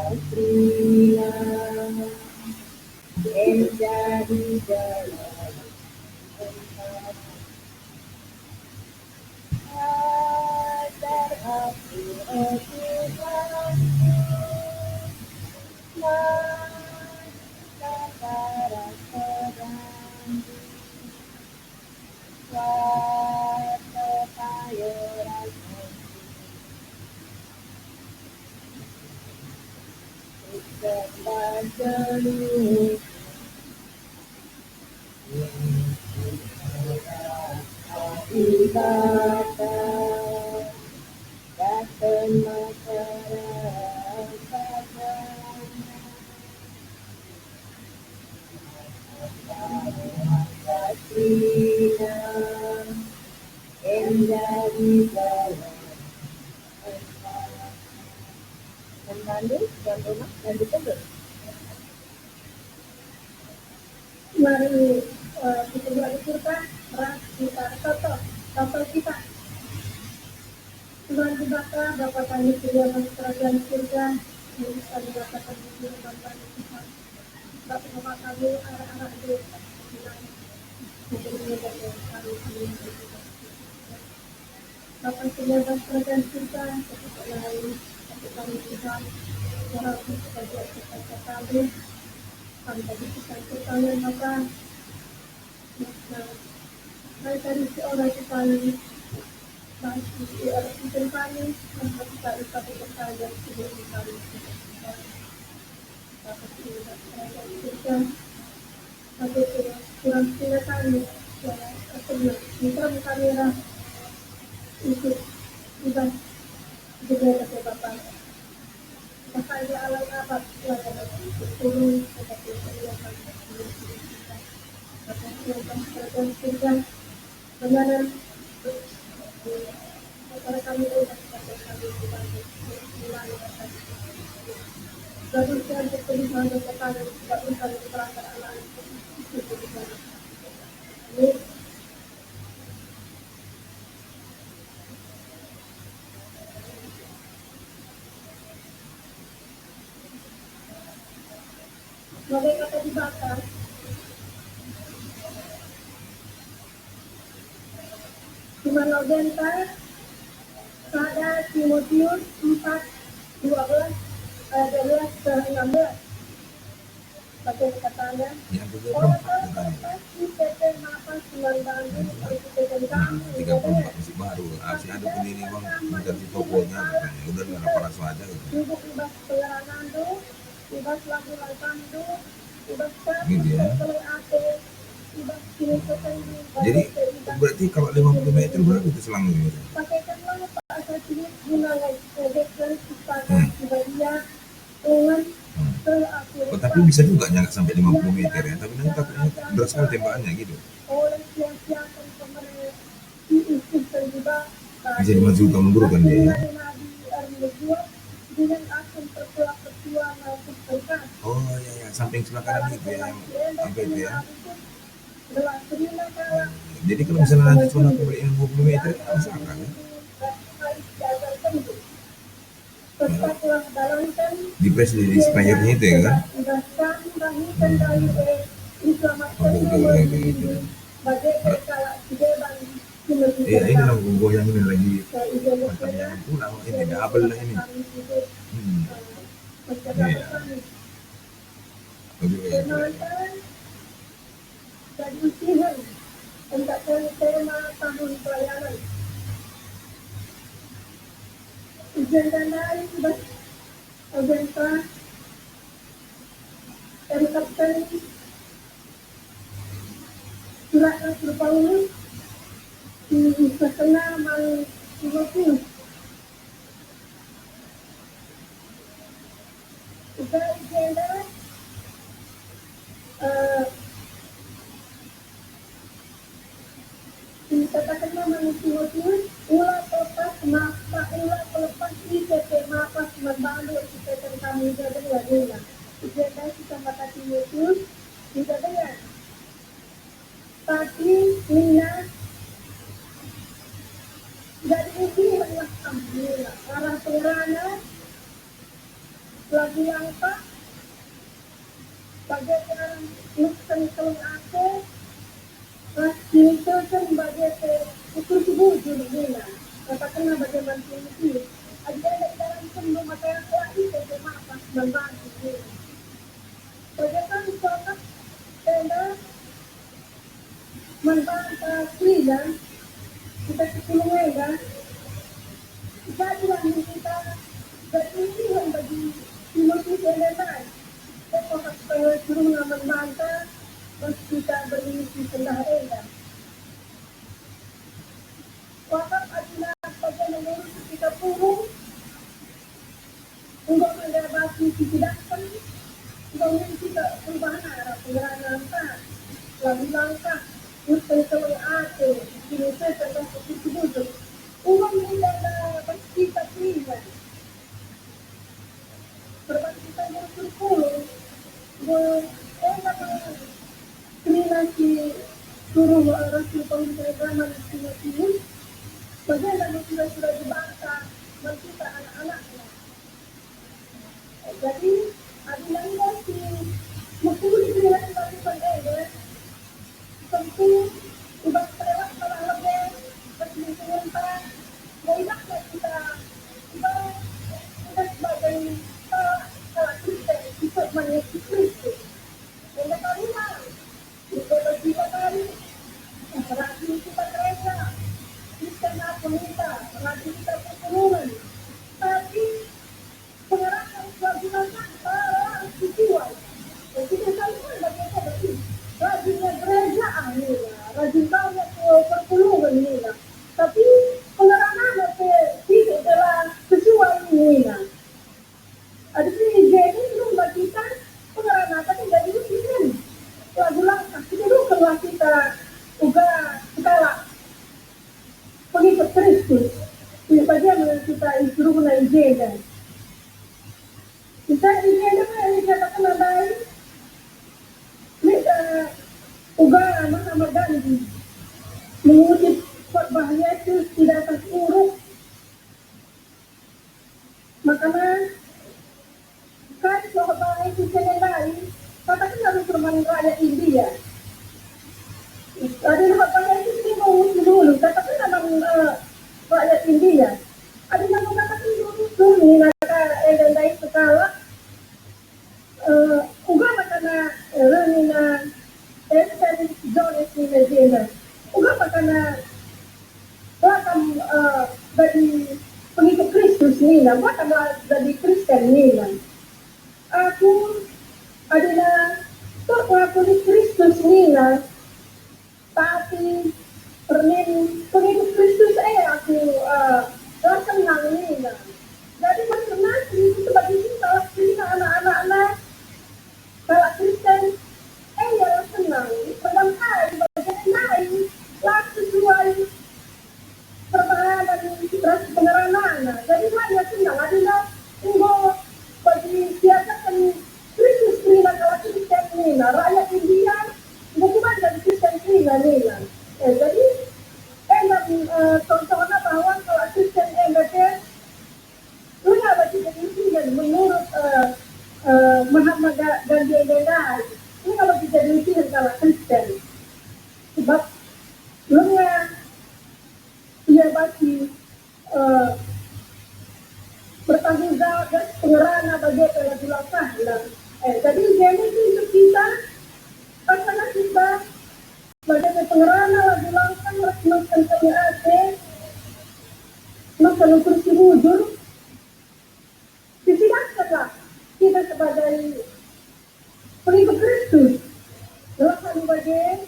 Pastinya menjadi jalan agar aku Tuhan para sedang suatu kayuran setelah jenuh ibadah datang masyarakat pastinya menjadi jalan memandu dan rumah dan ditegur. Mari kita bersyukur ras kita toto kita. Tuhan dibaca Bapa kami sediakan kerajaan surga yang bisa dikatakan di firman Tuhan. Bapa kami arah-arah di Bapa sediakan kerajaan surga ketika lain kami Tuhan orang kita kami tanpa disangkutan Bapa. Nah, dari seorang kami masih di kami untuk kita satu percaya sebelum kami dapat kita satu kurang tidak kami kita kamera itu juga juga ke Bapak Bapak dia alam apa turun seperti kelihatan kita benaran para kami jadi saya berterima kasih kepada tidak usah diterangkan anak ini sebagai kata dibaca cuma Nogenta pada Timotius 4:12 ayat 12 ke 16 pakai katanya orang-orang pasti PT maafan sembilan bangun untuk PT kamu 34 masih baru masih ada pendiri bang mengganti tokonya katanya udah nggak ada paras aja duduk ibas pelayanan tuh ibas lagu lagu ibas gitu ya. ibas kini Jadi berarti kalau 50 meter berapa itu selangnya? Pakaikan lah Pak asal sini guna lagi proyekkan supaya dia dengan Oh, tapi bisa juga nyangka sampai 50 meter ya, tapi nanti takutnya berat sekali tembakannya gitu. oleh siapa pemerintah diizinkan juga Bisa dimajukan mundur kan dia ya? dengan akun ketua maupun perkan. Oh ya ya, samping sebelah kanan itu ya, yang sampai itu ya. Jadi kalau misalnya nanti cuma beli 20 meter, bisa kan ya? Di press di expirednya itu ya kan? Oh gitu. Iya ini lah gue yang ini lagi pertanyaan pulang ini double lah ini. Iya. Dan usihan untuk tema tahun pelayanan. Ujian dari Ogenta dan Kapten surat Rasul Paulus di setengah Mangkuloku. Udah agenda dikatakanlah Mangkuloku ulah topas maka ulah pelepas IPT mapas membantu IPT kami juga dengan agenda kita kata Yesus juga dengan pagi Nina dari ini adalah alhamdulillah para pengerana lagi langka bagaikan nuksan kelung ake lagi itu kan bagaikan ukur subujur nila katakanlah bagaimana ini ada dalam sembung mata yang lagi ke mapas membantu bagaikan contoh tenda membantu krilan kita sepuluh kan jadilah kita berpilihan bagi Timotius yang lain. Saya suruh mengaman manta, terus kita berisi sendah edah. Wakaf adalah bagian menurut kita purung untuk mendapati kebidakan, untuk kita perubahan arah pengerahan langkah, lalu langkah, untuk selalu ada, ini saya tentang posisi butuh. Uang tidak pasti kita pilihan. Berbagi kita berpuluh kriminasi suruh Rasul Pemimpin Timotius bagaimana sudah dibangsa mencipta anak-anaknya. Jadi adilahnya si mesti diberikan bantuan tentu ubah terlewat salah lebih berlindungan para baiklah kita sebagai Kristen ikut Yesus Kristus. Yang kelima, itu berjiwa dari rajin kita gereja, Kristen kita, rajin kita pertolongan. Tapi pengarahan kewajiban para siswa. Jadi misalnya bagaimana berarti rajinnya gereja rajin banget pertolongan nila. Tapi pengarahan tidak adalah sesuai nila. Ada sih jadi belum kita pengarahan tapi jadi mungkin lagu langkah kita dulu kalau kita juga skala pengikut Kristus ini bagaimana kita disuruh mengajarkan kita ini ada katakan baik juga Muhammad Gandhi mengutip khotbahnya itu tidak teruruk makanya kan khotbah itu lain katakan harus bermain rakyat India ada khotbah itu mau dulu katakan memang rakyat India ada yang mengatakan dulu dan baik sekala juga makanya Renina Esen Jones di Medina juga makanya bahkan dari pengikut Kristus nila bahkan dari Kristen nila aku adalah pengikut Kristus nila tapi pengikut Kristus aku senang nila jadi masing-masing itu sebagai kita anak-anak kalau Kristen ya senang dalam hal bagian lain lah sesuai perbahanan pengarahan jadi hanya senang adalah bagi siapa kan Kristus nila kalau Kristen nila rakyat India bukan dari Kristen nila jadi contohnya bahwa kalau Kristen mereka punya bagi dan menurut Muhammad Gandhi ini kalau kita dilihat kalau Kristen sebab ia bagi bertanggung jawab dan pengerahan bagi lagu langkah jadi jadi untuk kita karena kita sebagai pengerahan lagu langkah harus melakukan melakukan kursi wujud disidangkanlah kita sebagai pengikut Kristus melakukan bagian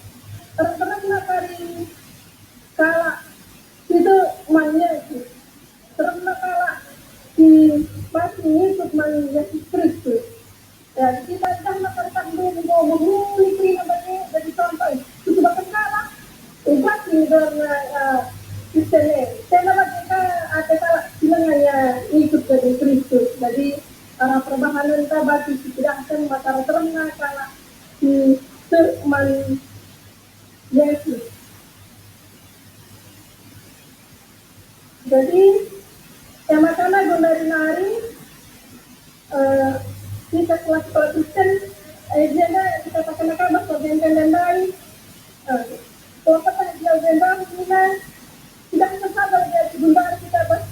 terang-teranglah dari kala itu Yesus teranglah kala di pasti Yesus Yesus Kristus dan kita jangan terkandung menghuni prima bagi contoh itu bahkan kala pasti dengan Kristen saya kita ada kala bilangnya ikut dari Kristus jadi perubahan kita bagi tidak akan mata terangnya kala di firman Yesus. Jadi sama-sama dari nari eh, kita kelas Kristen agenda kita pakai nakabas bagian dan lain kalau kita dia agenda kita tidak bisa sabar dia sebentar kita bas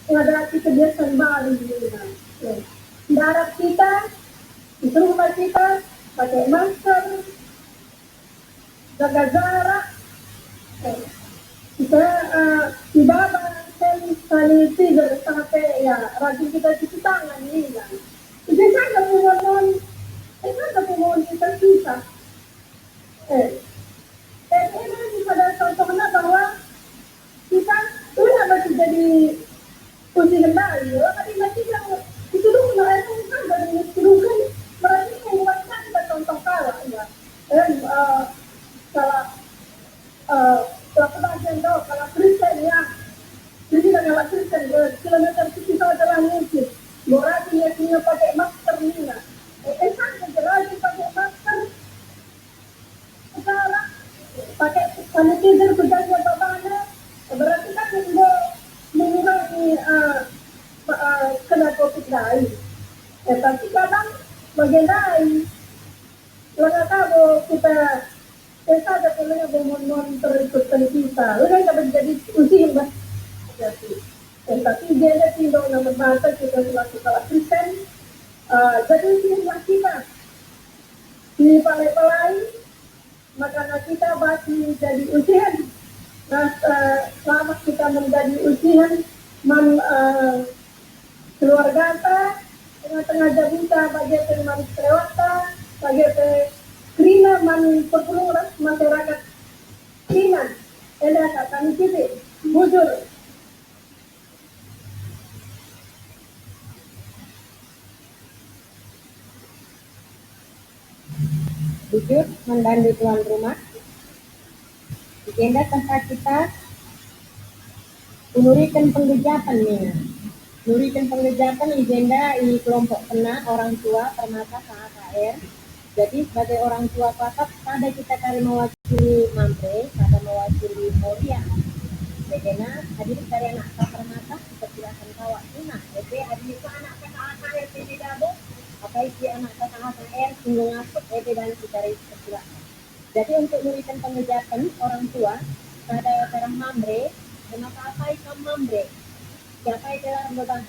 menghadapi kebiasaan baru darat kita itu rumah kita pakai masker jaga jarak kita tidak sanitizer sampai ya rajin kita cuci tangan ini kan itu saja mohon itu saja mohon kita susah ini bisa ada contohnya bahwa kita sudah masih jadi kunci kendali tapi masih yang itu dulu mereka kan dari itu kan berarti membuatkan kita contoh kalah ya dan salah pelaku agenda kalau Kristen ya jadi dengan Kristen kilometer kita adalah mungkin berarti ya punya pakai masker ini lah kan berarti pakai masker sekarang pakai sanitizer berjaga bagaimana berarti kan mengurangi kena COVID lain tapi kadang bagian lain kalau tahu kita ada punya mohon terikutkan kita udah dapat jadi usia mas tapi dia tidak nama bahasa kita selaku salah Kristen jadi usia kita di palai maka kita masih jadi ujian selama kita menjadi ujian keluarga tengah-tengah jabita bagi teman kelewata bagi krina perpuluhan masyarakat krina ada kami kita bujur Jujur mendandu tuan rumah. Agenda tempat kita menurikan penggejapan nih. Menurikan penggejapan agenda di kelompok kena orang tua permata KKR. Jadi sebagai orang tua pakap pada kita kali mewakili Mamre, pada mewakili Moria. Agenda hadir dari anak permata dipersilakan kawak tuna. Jadi hadir itu anak KKR tidak dabo. Apa isi anak KKR singgung asuk dan kita persilakan. Jadi untuk memberikan pengejapan orang tua pada orang Mamre, kenapa apa itu Mamre? Siapa itu orang beban?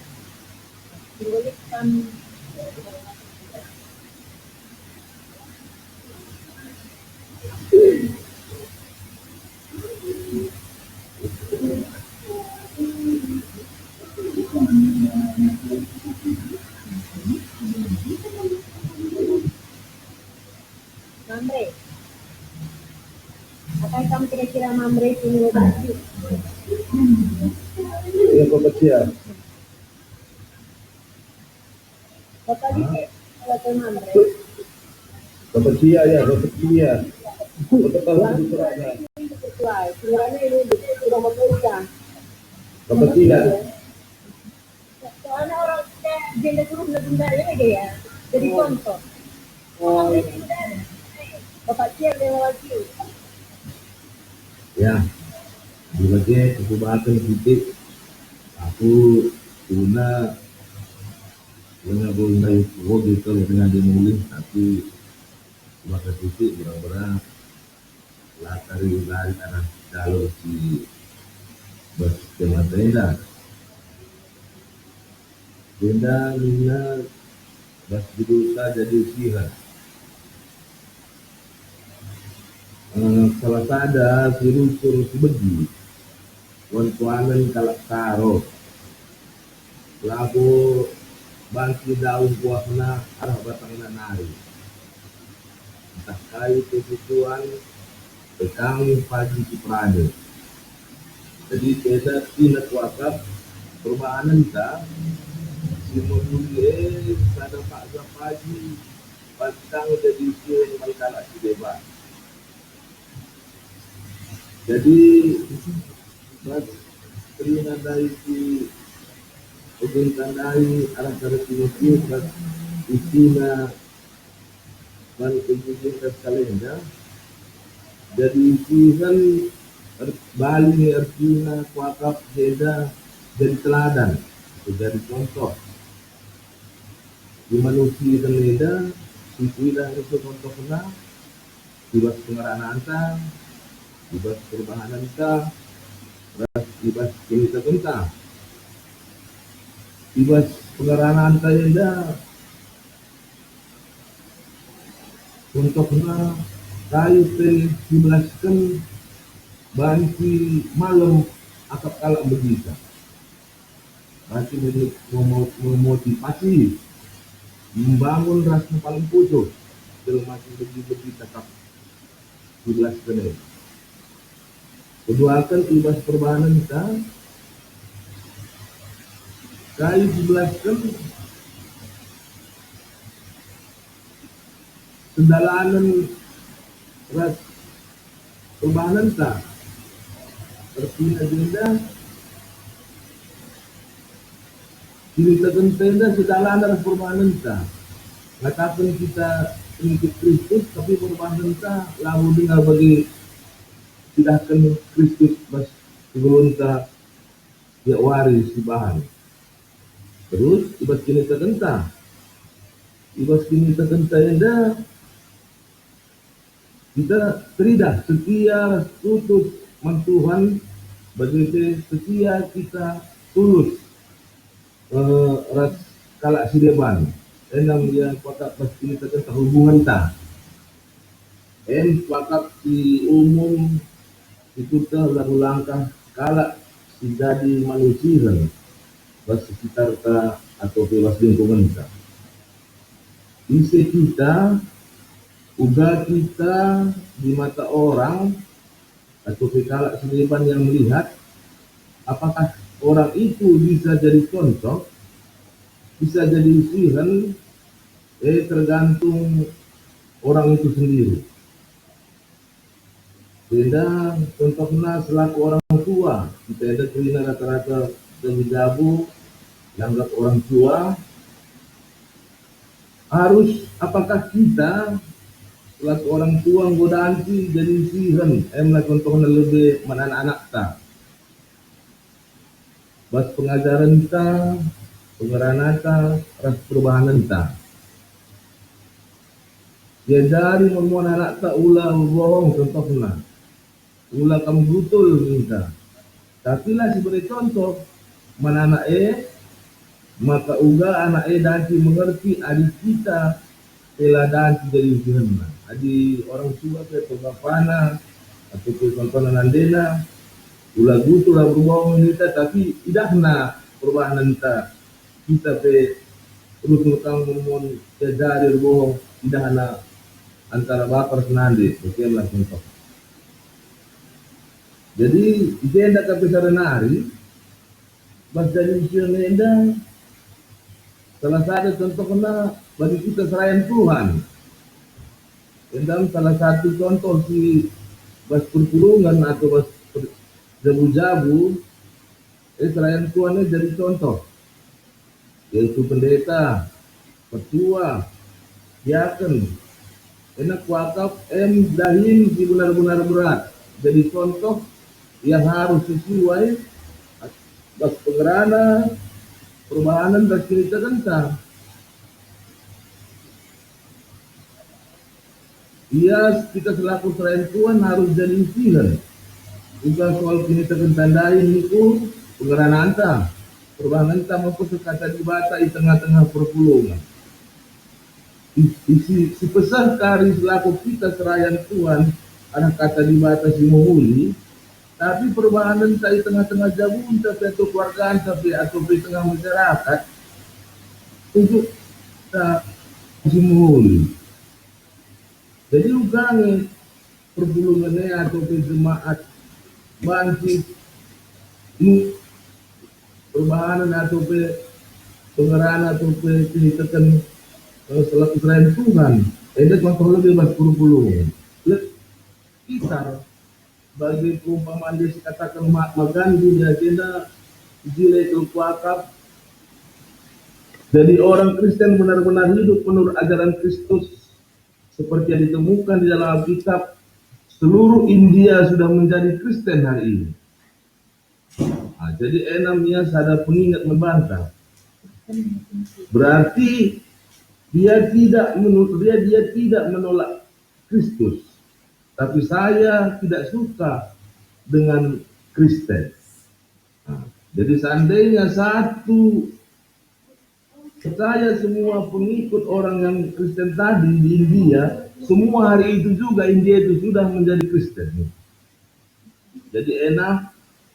Simbolik Mamre. Apa kamu kira-kira Mamre ini tadi? Ya, Bapak Bapak dikit, Bapak Mamre. Bapak ya, Bapak Cia. Bapak tahu suratnya. Suratnya ini sudah bekerja. Bapak Cia. Soalnya orang agenda guru benar-benar ini ya. Jadi contoh. Bapak Cia lewati. Ya, sebagai kesempatan titik aku guna boleh gitu dengan dimulai tapi sebagai titik benar-benar latari lari arah jalur si bus tenda mina bus diduta jadi usiha salah sada sirusur sebegi wantuanan kalak karo labu bangki daun kuahna arah batang nari entah kayu kesusuan petang pagi kiprade jadi beda tinat wakaf perubahan kita si modulie pada pak pagi batang jadi siun malkala si bebas jadi buat terima dari si tandai arah dari Timothy buat isinya dan kemudian kalenda jadi isikan Bali artinya kuakap jeda jadi teladan jadi contoh di manusia kaneda situida itu contoh kena ibas pengarana anta ibas perubahan anta ras ibas kita kenta ibas pengarana anta yenda contoh kena kayu pen dibelaskan banti malam akap kalak begitu berarti memotivasi membangun rasa paling putus dalam masih begitu tetap 17 kedai. Kedua akan ibas perubahan kita kayu 17 kan sedalanan ras perubahan kita terpilih agenda kini terkentenda sedalanan perubahan kita katakan kita pengikut Kristus tapi perubahan kita lalu dengar bagi tidakkan Kristus bas sebelum kita dia waris di bahan terus ibas kini terkenta yanda kita teridah setia tutus mantuhan bagi setia kita tulus ras kalak sideban enam dia pakat pasti kita kan hubungan ta pakat di umum itu lalu langkah kalak jadi manusia bas sekitar ta atau bebas lingkungan ta isi kita uga kita di mata orang atau kalak sideban yang melihat apakah orang itu bisa jadi contoh, bisa jadi usihan, tergantung orang itu sendiri. Beda contohnya selaku orang tua, kita ada kelina rata-rata terhijabu, dianggap orang tua, harus apakah kita selaku orang tua godaan jadi usihan, contohnya lebih mana anak-anak ta. Bas pengajaran kita, pengerana kita, ras perubahan kita. Ya dari memuan anak kita ulah bohong contohnya. Ulah kamu betul minta. Tapi lah sebagai contoh, mana anak maka uga anak danci mengerti adik kita telah danci dari ujian. Adik orang tua ke bapana atau ke contohnya nandena. Ulah gutu lah berbohong kita tapi tidak na perubahan kita pe terus ngutang ngomong dari berbohong tidak na antara baper senandi bagaimana contoh. Jadi jenda kapisar nari bas dari usia nenda salah satu contoh kena bagi kita serayan Tuhan. Dan salah satu contoh si bas perpulungan atau bas jabu-jabu selain Tuhan jadi contoh yaitu pendeta, petua, diaken enak wakaf dahin si benar-benar berat jadi contoh yang harus sesuai bas pengerana perubahan dan cerita kentang kita selaku selain Tuhan harus jadi usihan juga soal kini terkentandai itu pengerana anta perubahan anta maupun sekata dibata di tengah-tengah perpulungan si pesan kari selaku kita serayan Tuhan ada kata dibata si memuli tapi perubahan anta di tengah-tengah jabun tapi atau keluarga tapi atau di tengah masyarakat untuk si memuli jadi ugangi perpulungannya atau jemaat banci perubahan atau pengerana atau penitakan selaku selain Tuhan ada contoh lebih mas puluh kita bagi perumpamaan dia katakan Magandi di agenda jilid wakaf jadi orang Kristen benar-benar hidup menurut ajaran Kristus seperti yang ditemukan di dalam Alkitab. Seluruh India sudah menjadi Kristen hari ini. Jadi enamnya ada pengingat membantah. Berarti dia tidak menolak Kristus, tapi saya tidak suka dengan Kristen. Nah, jadi seandainya saya semua pengikut orang yang Kristen tadi di India, semua hari itu juga India itu sudah menjadi Kristen. Jadi enak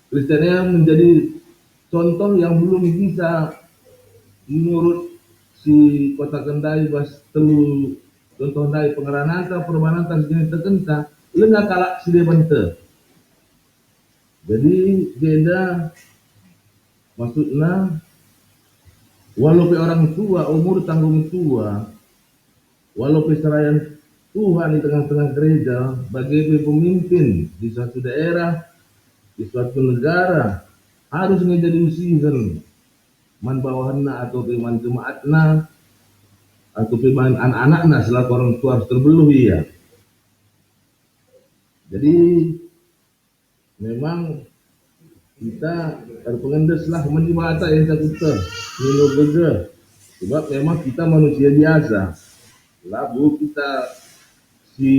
Kristennya menjadi contoh yang belum bisa menurut si kota Kendai bas telu contoh dari pengerananta permananta sejenis terkenta lengah kalak si bente. Jadi jeda maksudnya walaupun orang tua umur tanggung tua, walaupun serayan Tuhan di tengah-tengah gereja bagi pemimpin di suatu daerah, di suatu negara harus menjadi usihan man bawahanna atau man jemaatna atau man anak-anakna selaku orang tua harus terbeluh ya. Jadi memang kita terpengendes lah menimata yang kita minum gege sebab memang kita manusia biasa labu kita si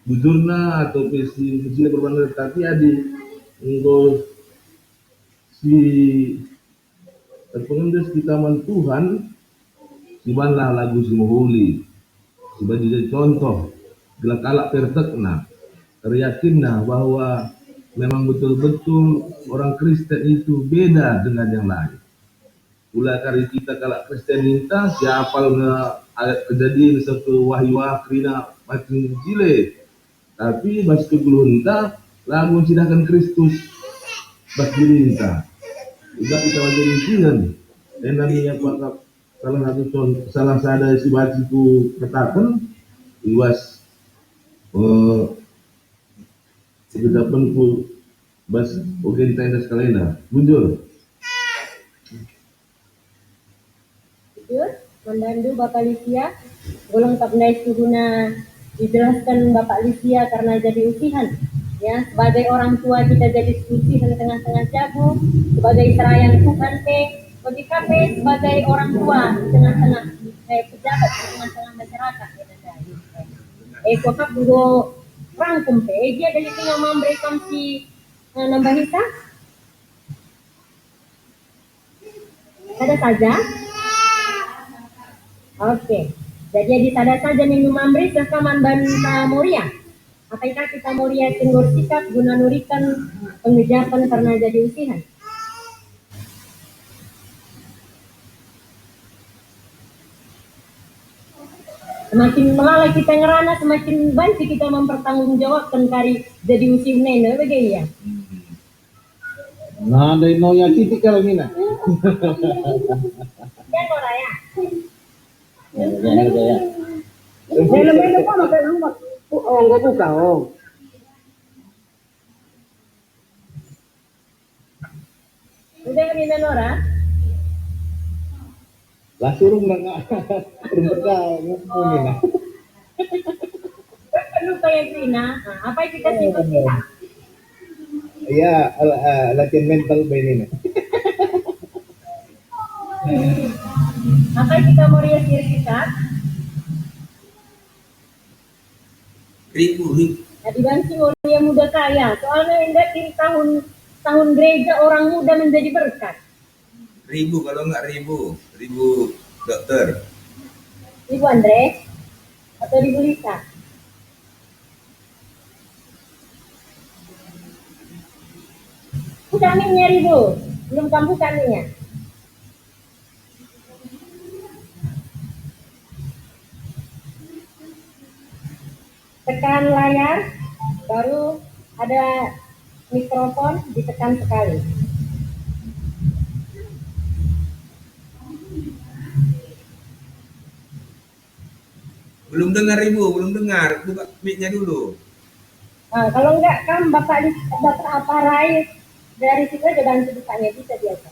bujurna atau si bujurna berbanding tapi adi untuk si terpengendes kita man Tuhan si banlah lagu si muhuli si jadi contoh gelak kalak pertekna teryakinlah bahwa memang betul-betul orang Kristen itu beda dengan yang lain. Ulah kali kita kalau Kristen minta siapa ayat kejadian satu wahyu akhirina makin jile. Tapi bas kegelunta lamun sidahkan Kristus bas dilinta. Juga kita wajib isian. Dan namanya pakap salah sada si baciku katakan iwas kita pun bas oke tenda sekalian muncul. Jujur, mendandu Bapak Lisia, golong kapnai suhuna dijelaskan Bapak Lisia karena jadi usihan. Ya, sebagai orang tua kita jadi usihan tengah-tengah jago, sebagai serayan Tuhan bagi kami sebagai orang tua tengah-tengah pejabat tengah-tengah masyarakat ya. Kokak dulu rangkum dia dari tinggal memberikan si nambah hita ada saja oke. Jadi di sada saja minum amri sekaman banta muria apakah kita muria tinggur sikap guna nurikan pengejapan karena jadi usihan. Semakin melalai kita ngerana, semakin banyak kita mempertanggungjawabkan kari jadi usim nene, begitu ya. Nah, dari noya titik kalau ini nak. Jangan ora ya. Hello, apa makan rumah? Oh, enggak buka, oh. Udah ini Nora? Lah suruh enggak berberkah ngomongin nah. Lu kayak Trina, apa yang kita simpan kita? Iya, latihan mental begini. Apa yang kita mau lihat diri kita? Ribu. Nah, dibanting orang yang muda kaya. Soalnya enggak di tahun gereja orang muda menjadi berkat. Ribu kalau enggak ribu dokter. Ibu Andre atau Ibu Lisa? Buka minyak Ibu, belum kamu buka minyak. Tekan layar, baru ada mikrofon, ditekan sekali. Belum dengar Ibu, belum dengar. Buka mic-nya dulu. Nah, kalau enggak kan Bapak apa Rai dari situ aja bantu bukanya bisa biasa.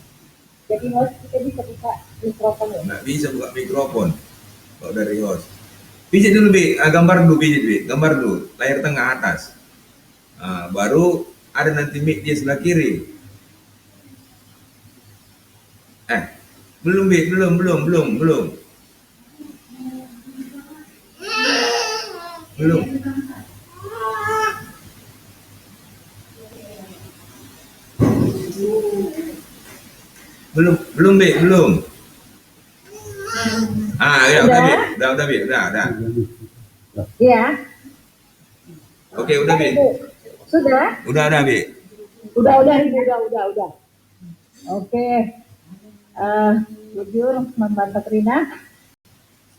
Jadi host kita bisa buka mikrofon ya. Nggak bisa buka mikrofon kalau dari host. Pijit dulu Bi, gambar dulu pijit Bi, gambar dulu layar tengah atas. Nah, baru ada nanti mic di sebelah kiri. Belum, Bi. Belum. Belum. Belum, Bi. Belum. Ya udah, Bi. Udah, Bi. Udah. Iya. Oke, udah, Bi. Sudah? Udah, Bi. Udah. Oke. Jujur, Mbak Katrina.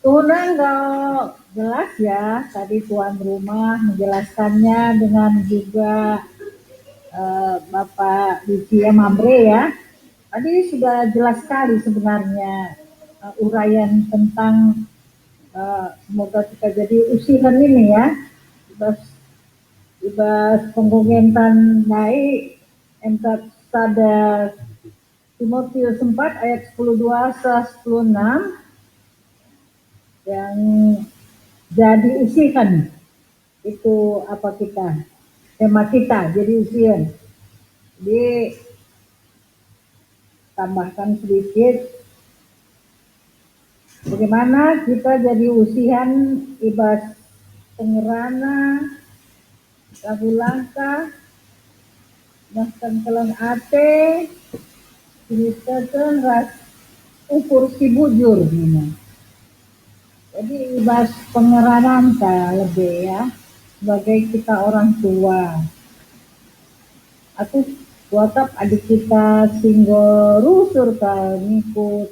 Kurang nggak jelas ya tadi tuan rumah menjelaskannya dengan juga Bapak Lucia Mamre ya. Tadi sudah jelas sekali sebenarnya uraian tentang semoga kita jadi usihan ini ya. Ibas penggungentan naik entat sada Timotius 4 ayat 10:2 10:6 yang jadi usihan itu apa kita tema kita jadi usihan. Jadi tambahkan sedikit bagaimana kita jadi usihan ibas pengerana lagu langkah bahkan kelon ate kita ras ukur si bujur ini. Jadi ibas pengeranan lebih ya sebagai kita orang tua. Aku kuatap adik kita singgo rusur ngikut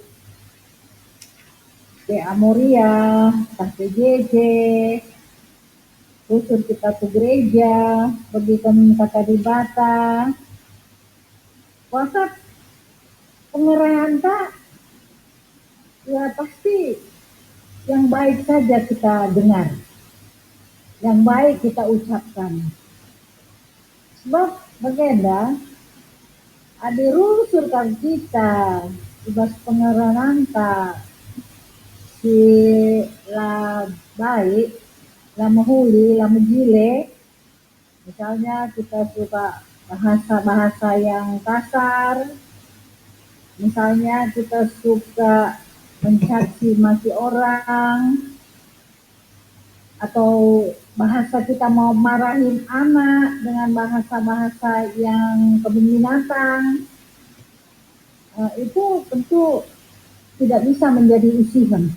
de Amoria, JJ, rusur kita ke gereja, pergi ke kata di Bata. Kuatap pengerahan tak, ya pasti yang baik saja kita dengar, yang baik kita ucapkan. Sebab bagaimana ada rusur kan kita, ibas pengerahan tak, si la baik, la mahuli, la menjile. Misalnya kita suka bahasa-bahasa yang kasar, misalnya kita suka mencaci maki orang, atau bahasa kita mau marahin anak dengan bahasa-bahasa yang kebun binatang, itu tentu tidak bisa menjadi usihan.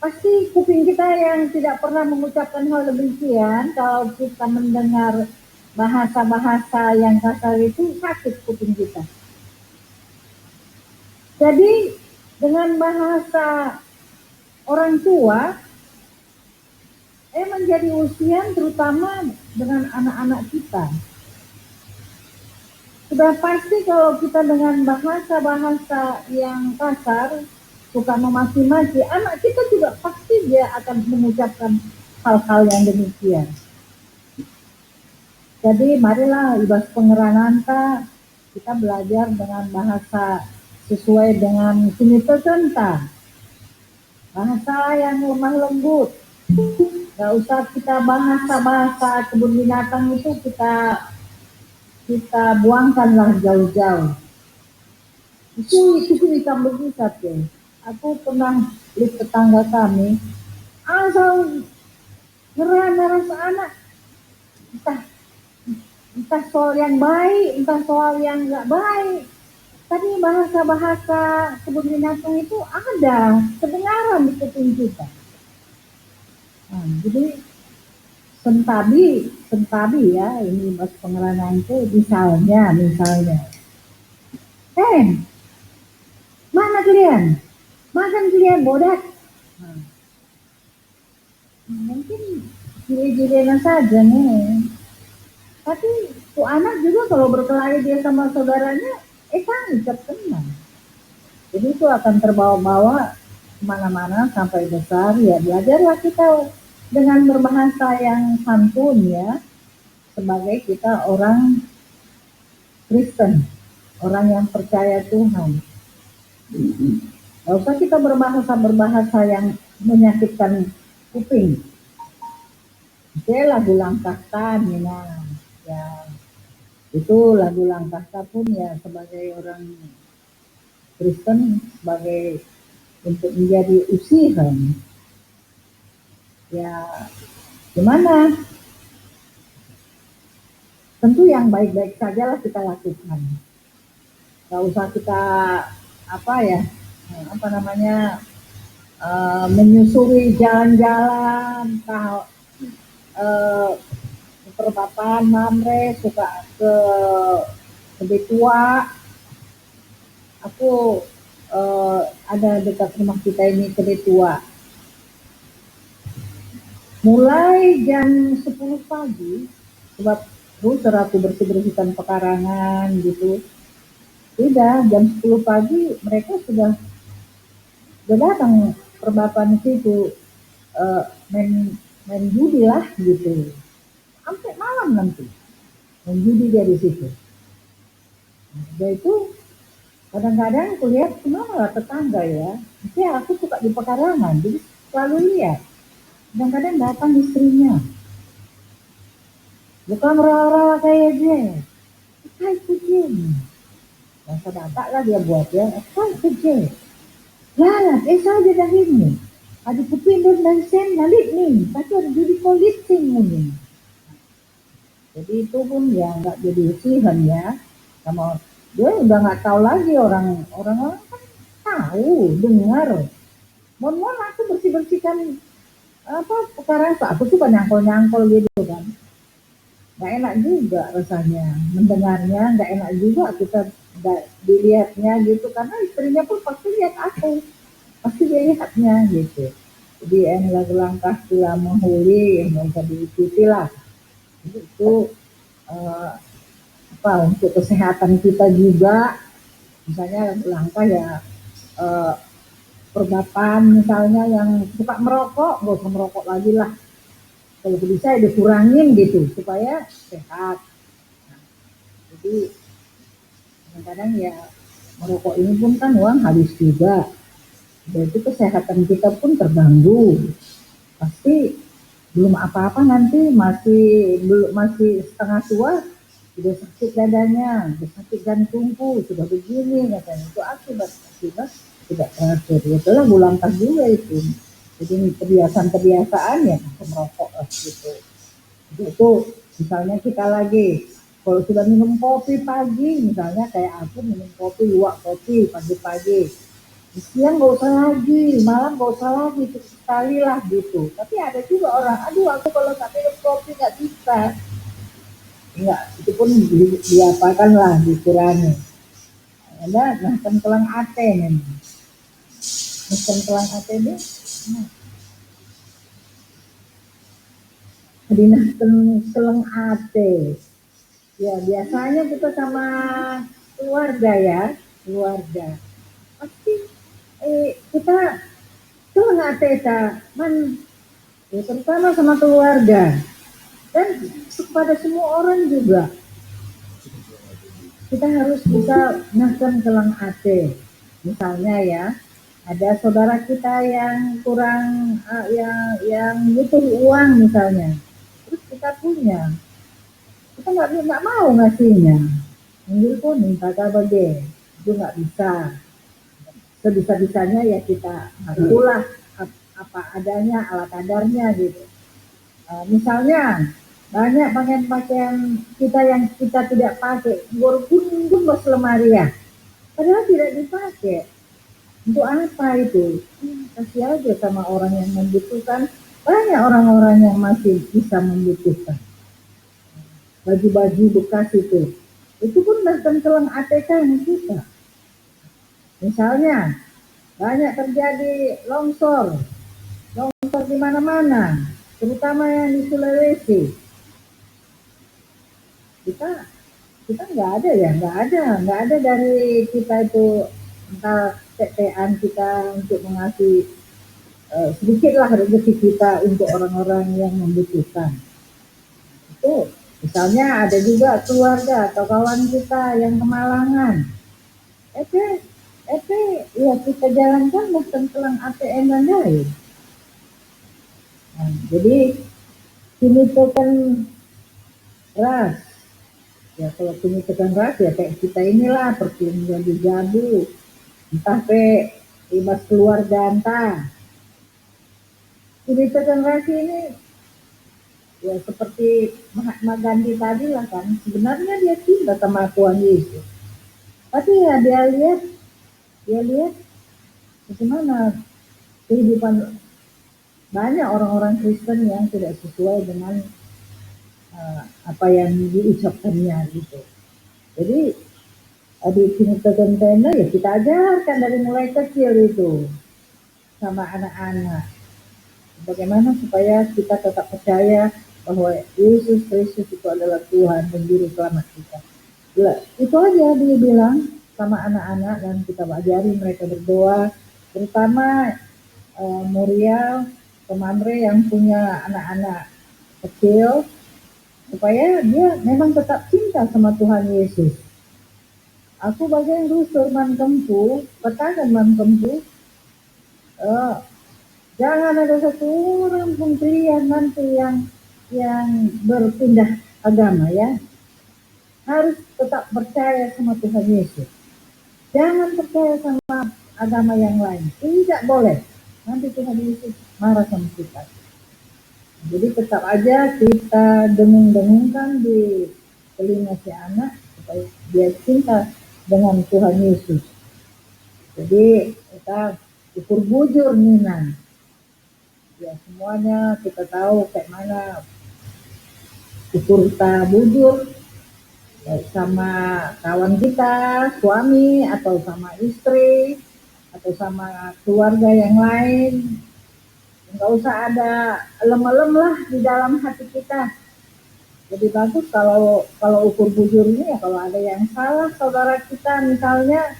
Pasti kuping kita yang tidak pernah mengucapkan hal demikian, kalau kita mendengar bahasa-bahasa yang kasar itu sakit kuping kita. Jadi dengan bahasa orang tua menjadi usian terutama dengan anak-anak kita. Sudah pasti kalau kita dengan bahasa-bahasa yang kasar, suka memaki-maki, anak kita juga pasti dia akan mengucapkan hal-hal yang demikian. Jadi marilah ibas pengeranan kita belajar dengan bahasa sesuai dengan sini tertentu. Bahasa yang lemah lembut. Gak usah kita bahasa kebun binatang itu kita buangkanlah jauh-jauh. Itu kita berisat ya. Aku pernah lihat tetangga kami asal ngeras anak entah soal yang baik, entah soal yang nggak baik. Tapi bahasa-bahasa kebun binatang itu ada kedengaran di kuping kita. Jadi sentabi ya, ini bahasa pengeranan itu misalnya mana kalian? Makan kalian bodak. Mungkin jile-jilenan saja nih. Tapi tuh anak juga kalau berkelahi dia sama saudaranya, kan tenang. Jadi itu akan terbawa-bawa kemana-mana sampai besar. Ya belajarlah kita dengan berbahasa yang santun ya, sebagai kita orang Kristen, orang yang percaya Tuhan. Gak usah kita berbahasa yang menyakitkan kuping. Oke, lagu langkah ya itu lagu langkah pun ya sebagai orang Kristen sebagai untuk menjadi usihan. Ya gimana? Tentu yang baik-baik sajalah kita lakukan. Gak usah kita menyusuri jalan-jalan, perapatan, Mamre, suka ke tua. Aku ada dekat rumah kita ini kedai tua. Mulai jam 10 pagi, sebab terus aku bersih-bersihkan pekarangan gitu. Sudah jam 10 pagi mereka sudah datang perbapan situ, main judi lah gitu. Sampai malam nanti main judi dia di situ. Nah, itu kadang-kadang aku lihat kemana lah tetangga ya. Jadi aku suka di pekarangan, jadi selalu lihat. Kadang-kadang datang istrinya, bukan rawa-rawa kayak dia, kayak kucing. Dan sedangkan lah dia buat ya, kayak kucing. Lah, saja dah ini. Ada kupindun dan sen nalik nih, tapi ada judi politik nih. Jadi itu pun ya nggak jadi usihan ya, sama dia udah nggak tahu lagi orang kan tahu dengar. Mohon aku bersih-bersihkan perkara aku suka nyangkol gitu kan, nggak enak juga rasanya mendengarnya, nggak enak juga kita dilihatnya gitu, karena istrinya pun pasti lihat aku, pasti dia lihatnya gitu. Jadi langkah telah menghuli nggak usah diikuti lah. Itu untuk kesehatan kita juga, misalnya langkah ya perbapan misalnya yang suka merokok, nggak usah merokok lagi lah. Kalau bisa ya dikurangin gitu supaya sehat. Nah, jadi kadang-kadang ya merokok ini pun kan uang habis juga. Jadi kesehatan kita pun terganggu. Pasti belum apa-apa nanti masih setengah tua sudah sakit dadanya, sudah sakit jantungku, sudah begini katanya. Itu akibat tidak teratur. Itulah bulangkah juga itu. Jadi kebiasaan ya merokok gitu. Jadi itu misalnya kita lagi kalau sudah minum kopi pagi, misalnya kayak aku minum kopi, luwak kopi pagi-pagi, siang nggak usah lagi, malam nggak usah lagi, sekali lah gitu. Tapi ada juga orang, aduh aku kalau nggak minum kopi nggak bisa. Enggak, itu pun diapakan lah, dikurangi. Ada kelang ate nih. Kelang ate ini, kelang ate. Ya biasanya kita sama keluarga ya, pasti kita kelang ate ya terutama sama keluarga dan kepada semua orang juga. Kita harus bisa nahkan kelang ate. Misalnya ya, ada saudara kita yang kurang yang butuh uang misalnya, terus kita punya, kita nggak mau ngasihnya, mungkin pun minta kabar deh, itu nggak bisa. Sebisa-bisanya ya kita bantulah apa adanya, ala kadarnya gitu. Misalnya banyak pakaian kita yang kita tidak pakai, pun bos lemari ya, padahal tidak dipakai. Untuk apa itu? Kasih aja sama orang yang membutuhkan. Banyak orang-orang yang masih bisa membutuhkan. Baju-baju bekas itu pun bahkan kelang ATK kita. Misalnya banyak terjadi longsor di mana-mana, terutama yang di Sulawesi. Kita nggak ada dari kita itu entah tetean kita untuk mengasih sedikitlah rezeki kita untuk orang-orang yang membutuhkan. Itu misalnya ada juga keluarga atau kawan kita yang kemalangan, ya kita jalankan bukan kelang ATM dan lain. Nah, jadi ini tekan ras. Ya kalau ini tekan ras ya kayak kita inilah pergi menjadi jabu. entah pe ibas keluarga entah. Cerita generasi ini ya seperti Mahatma Gandhi tadi lah kan, sebenarnya dia cinta sama Tuhan Yesus, tapi ya dia lihat bagaimana kehidupan banyak orang-orang Kristen yang tidak sesuai dengan apa yang diucapkannya gitu. Jadi di kindergarten ya kita ajarkan dari mulai kecil itu sama anak-anak bagaimana supaya kita tetap percaya bahwa Yesus Kristus itu adalah Tuhan dan Juru Selamat kita. Itu aja dia bilang sama anak-anak, dan kita ajari mereka berdoa, terutama Muriel, Pemamre yang punya anak-anak kecil, supaya dia memang tetap cinta sama Tuhan Yesus. Aku bagian rusur man kempu, katakan man kempu, jangan ada satu orang pun kalian nanti yang berpindah agama ya. Harus tetap percaya sama Tuhan Yesus. Jangan percaya sama agama yang lain. Tidak boleh. Nanti Tuhan Yesus marah sama kita. Jadi tetap aja kita dengung-dengungkan di telinga si anak supaya dia cinta dengan Tuhan Yesus. Jadi kita ukur bujur Nina. Ya semuanya kita tahu kayak mana ukur kita bujur, baik sama kawan kita, suami atau sama istri atau sama keluarga yang lain. Enggak usah ada lem-lem lah di dalam hati kita. Jadi bagus kalau ukur bujur ini ya, kalau ada yang salah saudara kita misalnya,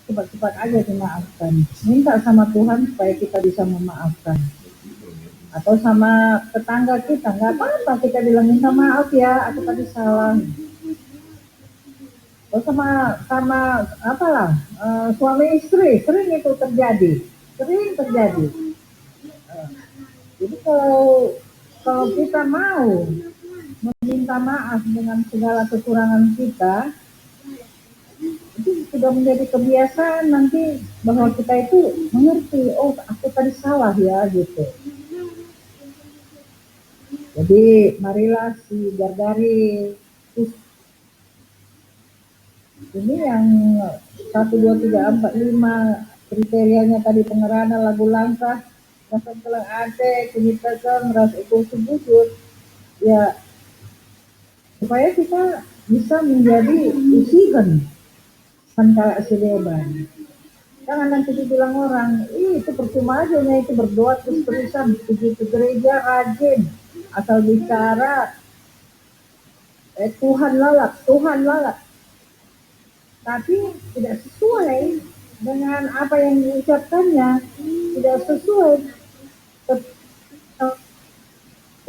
cepat-cepat aja dimaafkan. Minta sama Tuhan supaya kita bisa memaafkan. Atau sama tetangga kita, nggak apa-apa kita bilang minta maaf ya, aku tadi salah. Atau sama apalah suami istri, sering itu terjadi, jadi kalau kita mau meminta maaf dengan segala kekurangan kita, itu sudah menjadi kebiasaan nanti bahwa kita itu mengerti, oh aku tadi salah ya gitu. Jadi marilah si Gargari ini yang 1, 2, 3, 4, 5 kriterianya tadi: pengerana, lagu langkah, rasa telang ate, kunitakan, rasa ikut sebujur ya, supaya kita bisa menjadi usihan sangkala sedeban. Jangan nanti dibilang orang, itu percuma aja itu berdoa terus-terusan, pergi ke gereja rajin, asal bicara Tuhan lalak, tapi tidak sesuai dengan apa yang diucapkannya, tidak sesuai,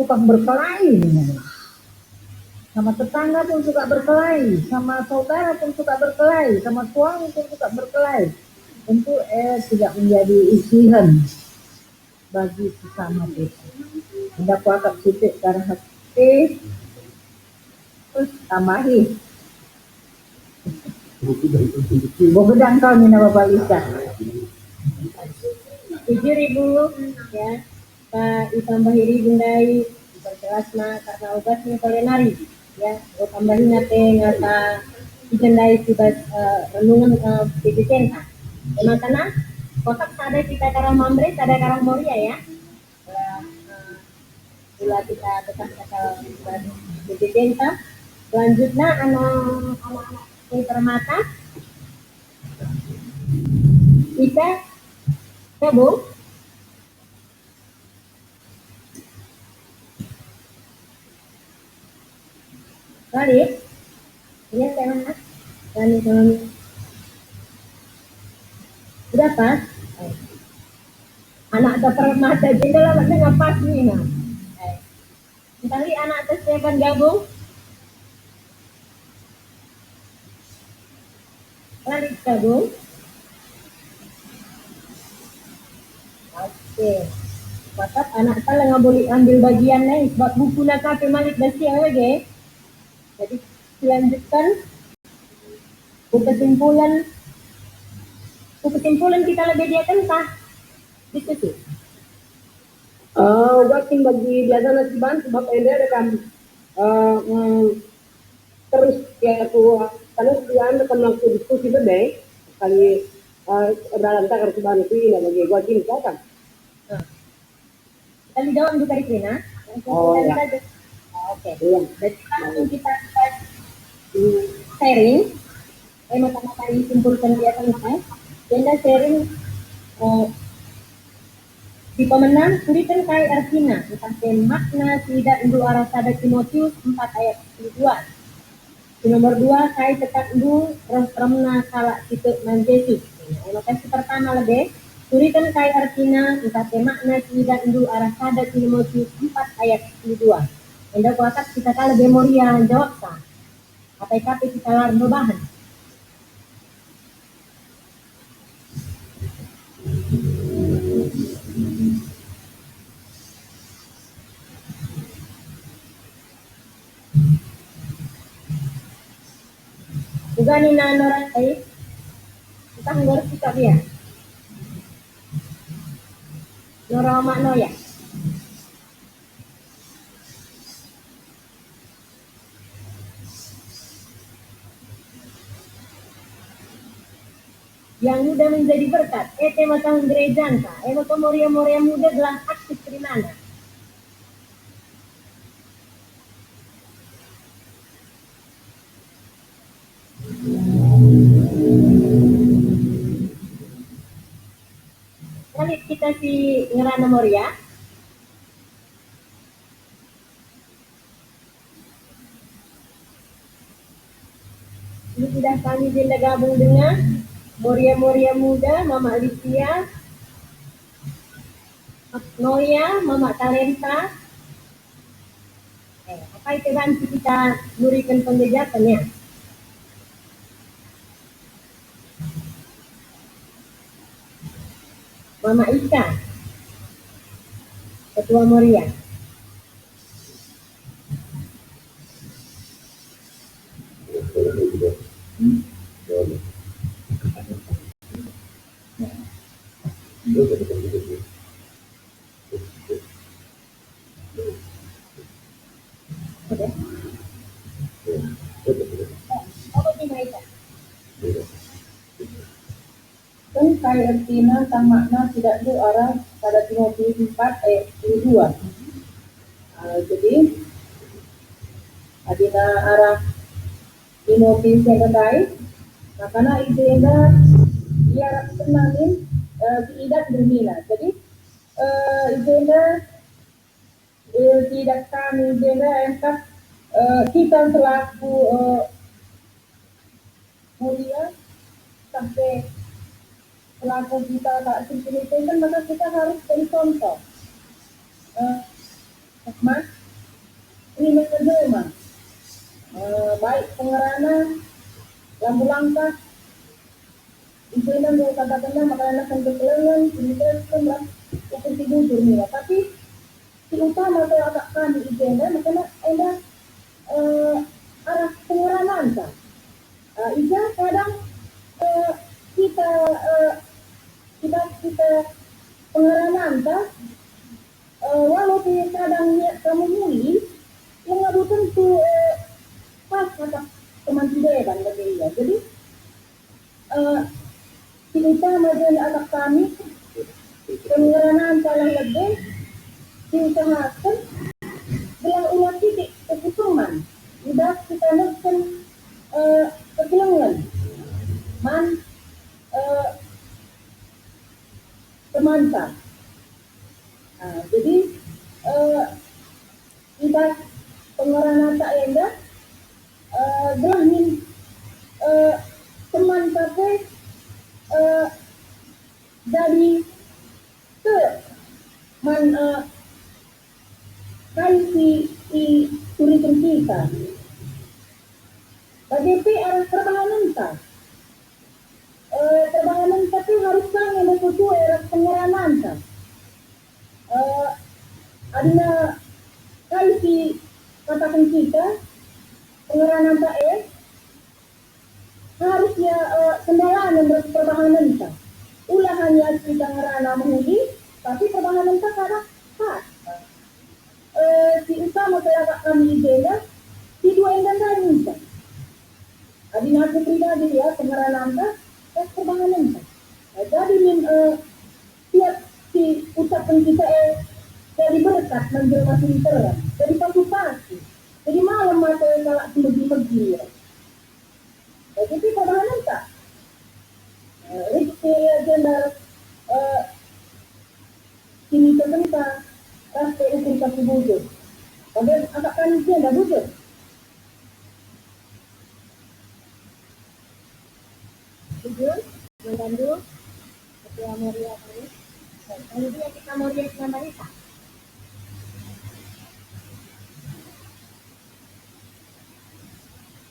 tukang berkelahi, sama tetangga pun suka berkelahi, sama saudara pun suka berkelahi, sama suami pun suka berkelahi. Tentu tidak menjadi usihan bagi sesama kita. Hendak kuakap sitik karena hati, terus tambahi. Bogedang kau mina Bapak Lisa. 7.000 ya, Pak ditambahi ribundai berkelas na karena obatnya kolenari ya, o tambahin natin ngata ijandai sibas renungan pipitenta. Emang na kotak sada kita karang mamre, sada karang moria ya. Bila kita tetap kata pipitenta, selanjutnya anak-anak yang termata kita gabung balik ya teman teman berapa anak termata jendela macam ngapas nih nah kali anak terseban gabung balik gabung. Oke, bakat anak tala nga boleh ambil bagian lain sebab buku na kape malik dah siang lagi. Jadi dilanjutkan kesimpulan kesimpulan kita lebih dia kan sah diskusi. Waking bagi biasa nasiban sebab enda ada kan terus ya aku karena sekian akan melakukan diskusi berbeda kali dalam takar seban itu ini bagi waking kan. Kita dijawab juga di sini, nah. Oh, ya. Oke. Iya. Jadi langsung kita sharing. Mata-mata ini simpulkan dia kan saya. Jenda sharing di pemenang surikan kai artina tentang makna tidak indu arah sada Timotius 4 ayat 2. Di nomor 2 kai tetap indu remna kala situ man Yesus. Lokasi pertama lebih surikan kai artina tentang makna tidak indu arah sada Timotius 4 ayat 2. Anda kuatak kita kala memoria jawab sah. Apa kita larang bahan. Juga ni na norat ay isang ngor kita dia. Nora makno ya. Yang muda menjadi berkat, macam gereja ka, macam moria-moria muda dalam aktif primana. Kali kita si ngerana moria. Ini sudah kami bila gabung dengan moria-moria muda, Mama Alicia, Noya, Mama Talenta. Apa itu bantu kita berikan pengejatannya? Mama Ika, Ketua Moria. Kai artina tang makna tidak du arah pada Timotius 4 ayat 2. Jadi adina arah Timotius yang terbaik, makanya itu yang dia kenalin tidak bermila. Jadi itu yang tidak kami yang kita selaku mulia sampai pelaku kita tak simpulkan kan maka kita harus beri contoh. Mas, ini menerima baik pengerana, lampu langkah, itu yang mau katakanlah makanan akan kekelengan, kita sembah ukun tidur nih. Tapi si utama atau agak kami ijena makanya ada arah pengeranaan kan. Ija kadang kita pengeranaan kan walau kadang niat kamu muli yang nggak tentu pas kata teman tidak kan berbeda. Jadi kita majuin anak kami pengeranaan paling lebih diusahakan berulang titik keputusan. Udah kita lakukan kegelangan man semantap. Jadi kita pengerangan tak endah gelangin semantapnya dari ke man kali kurikulum kita. Bagi arah perbahanan tak. Perbahanan tapi harus yang sesuai arah pengerangan tak. Adina kali katakan kita pengerangan tak harusnya kendala yang perbahanan tak. ulah hanya kita ngerana menghudi, tapi perbahanan tak ada hak. Si utama kaya kami jeda, si dua endan kami. Adin aku pribadi ya, pengaranan tak, perbahanan tak. Jadi tiap si ucapan kita dari berkat menjelma filter, dari pasupasi. Jadi malam mata yang galak lebih ya. Jadi perbahanan tak. Rizki agenda sini terbentak rasa ukur kasih bujur. Padahal agak kanisnya dah bujur. Jujur, menggandul, ketua Moria kami. Kali dia kita Moria dengan Barita.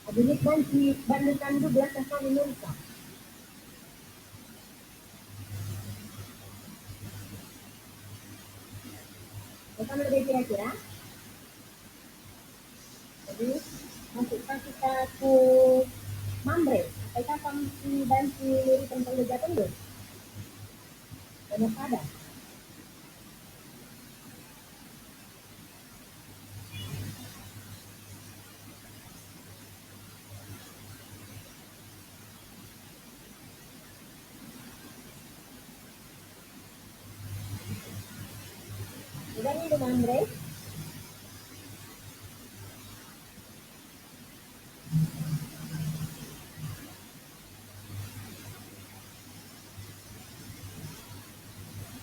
Adulik banci, banding kandu belas asal Indonesia. Bukan lebih kira-kira. Jadi, masukkan kita ke Mambre. Apakah kami banci liri tentang lejatan dulu? Banyak ada. Sudah nih di Mambre.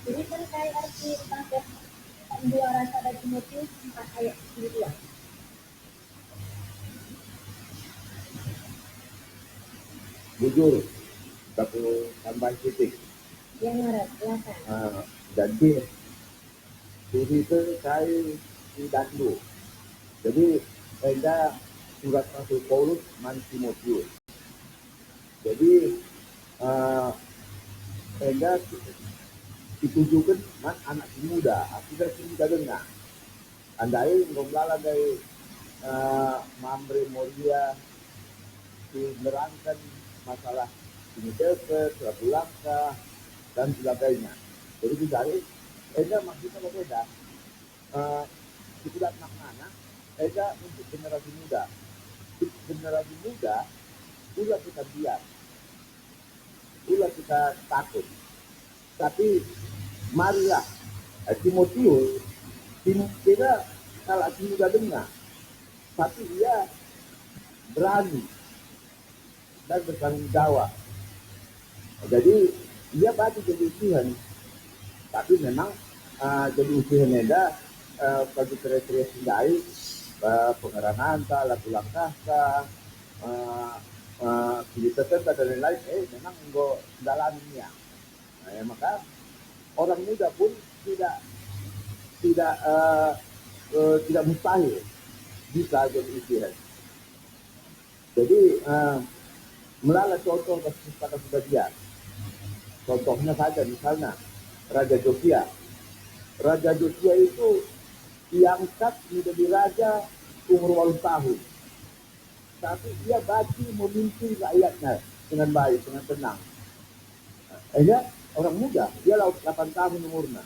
Ini kan kayak arti paket dua rasa dan Timotius 4 ayat 2. Jujur, satu tambahan titik. Yang ngaret, silakan. Jadi studi itu saya tidak dulu. Jadi ada surat Rasul Paulus man Timotius. Jadi ada ditujukan man anak muda, kita sudah dengar. Andai ngobrol dari Mamre Moria menerangkan masalah ini suatu langkah dan sebagainya. Jadi dicari, maksudnya berbeda. Tidak maknanya, untuk generasi muda. Generasi muda, ulah kita biar, ulah kita takut. Tapi marilah Timotius kita kalau muda dengar, tapi dia berani dan bertanggung jawab. Jadi dia baca jadi usihan, tapi memang jadi usihan ada bagi kriteria sendiri pengarahan laku langkah tertentu dan lain-lain memang enggak dalamnya. Maka orang muda pun tidak mustahil bisa jadi usihan. Jadi melalui contoh pada sebagian. Contohnya saja misalnya Raja Josia. Raja Josia itu diangkat menjadi raja umur 8 tahun. Tapi dia bagi memimpin rakyatnya dengan baik, dengan tenang. Orang muda, dia 8 tahun umurnya.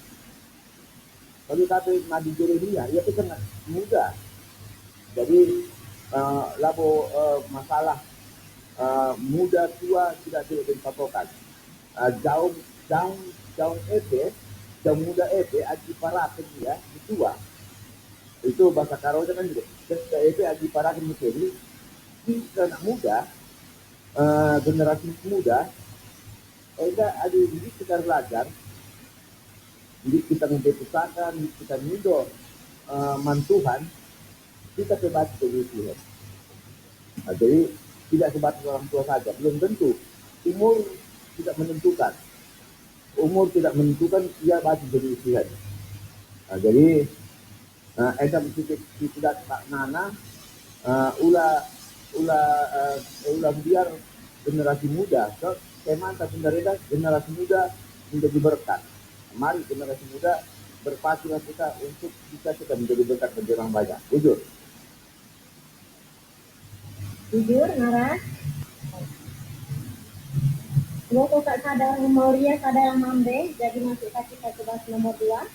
Kalau kata Nabi Jeremia, dia itu sangat muda. Jadi masalah muda tua tidak dipatokan. Jauh muda aji parakan dia tua. Itu bahasa Karawaja kan gitu. Aji parakan itu. Anak muda, generasi muda, ada didik kita belajar, didik kita membaca pusaka, didik kita minum mantuhan, kita sebatas begitu. Jadi tidak sebatas orang tua saja, belum tentu. Umur tidak menentukan. Dia baca jadi usianya. Jadi ada tidak tak nana ulah biar generasi muda. So, kemana sebenarnya generasi muda menjadi berkat. Mari generasi muda berpatulah kita untuk bisa kita menjadi berkat bagi orang banyak. Jujur, Nara. Woko kak sadar Moria sadar mambe jadi masuk kaki ke kelas nomor 2.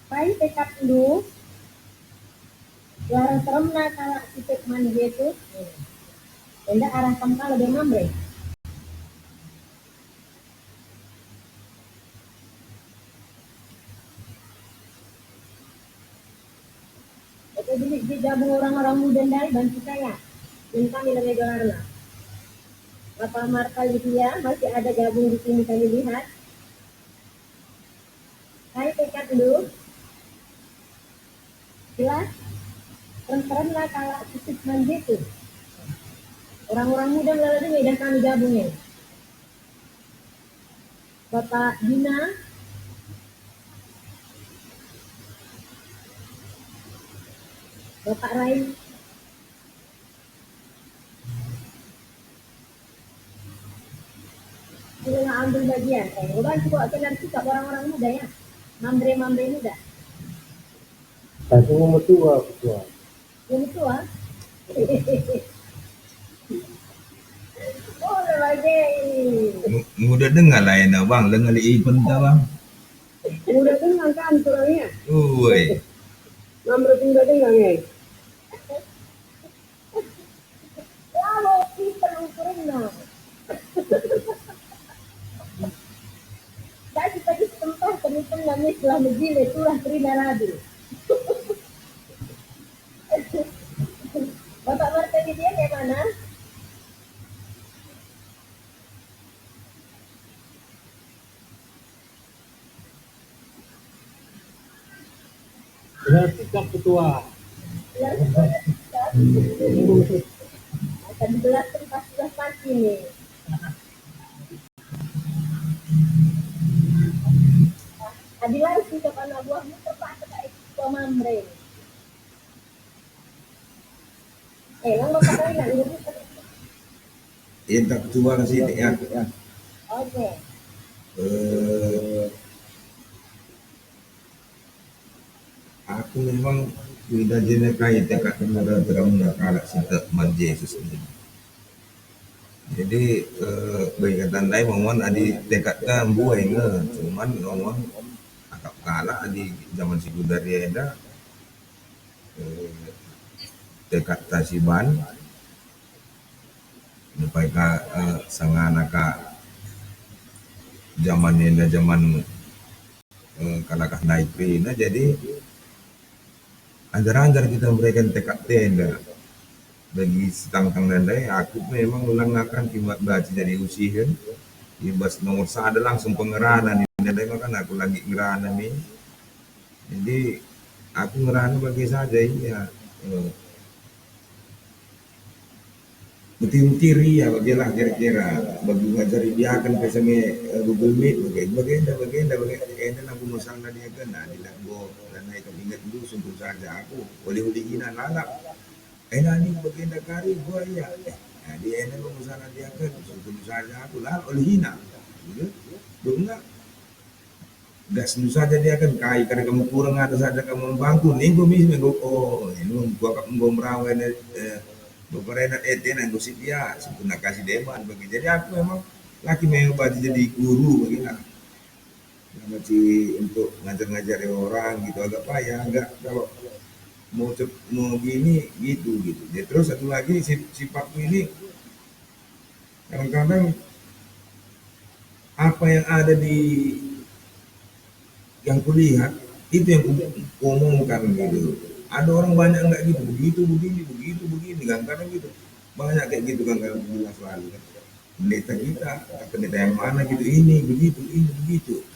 Pai tekad lu suara serem na kala sipit manje itu. Enda arah kamka lebih mambe. Itu digabung orang-orang muda dari bantu saya. Ini kami lebih gelarnya. Bapak Marta Lydia masih ada gabung di sini kami lihat. Hai tekad dulu. Jelas. Keren lah kalau sipit manje itu. Orang-orang muda melalui dan kami gabungin. Bapak Dina, Bapak Rai, sudah ambil bagian. Udah juga kenal sikap orang-orang muda ya, mambre muda. Aku mau tua, ketua. Yang tua. Oh, lagi. Mudah dengar lah ya bang, dengar event bang. Udah dengar kan turunnya? Woi, Nomor tinggal dengar ya? Lalu kita ngukurin dong. Tadi tempat teman namanya setelah begini itulah Trina Radu. Bapak Marta dia kayak mana? Sudah sikap ketua. Akan dibelas pas sudah pagi nih. Adilah sih ke anak buahmu terpaksa kayak mamre. Lang bapak kali nak ini. yang tak ketua kasih ya. Oke. Aku memang sudah jenekai tekad muda teramuda kalak sinta manje Yesus ini. Jadi berkaitan lain mohon adi tekad kan buai nge, cuman mohon akap kalak adi zaman si Gudaria ada tekad tasiban sampai ka sangana ka zaman ini zaman kalakah naik na jadi anjar-anjar kita memberikan tekad tenda bagi setang-tang nandai aku memang ulang akan timbak baca jadi usihan ibas nomor satu langsung pengeranan ini nandai makan aku lagi ngerana nih jadi aku ngerana bagi saja ya muti-mutiri ya bagilah kira-kira bagi ngajari dia akan kesenge Google Meet bagaimana aku masalah dia kan adilah go dan naik ingat dulu sungguh saja aku oleh ina lalap nani bagaimana kari gua ya dia enak masalah dia kan sungguh saja aku lah oleh ina belum gas saja dia kan kai karena kamu kurang ada saja kamu membantu nih gue bisa oh ini gua merawain beberapa eten yang gosip dia sempurna kasih deman bagi jadi aku memang laki memang baju jadi guru begini masih untuk ngajar-ngajar orang gitu agak payah enggak kalau mau gini gitu jadi terus satu lagi sifatku ini kadang-kadang apa yang ada di yang kulihat itu yang kuomongkan gitu. Ada orang banyak enggak gitu, begitu begini kan kadang gitu. Banyak kayak gitu kan kalau bilang selalu kan. Pendeta yang mana gitu ini begitu.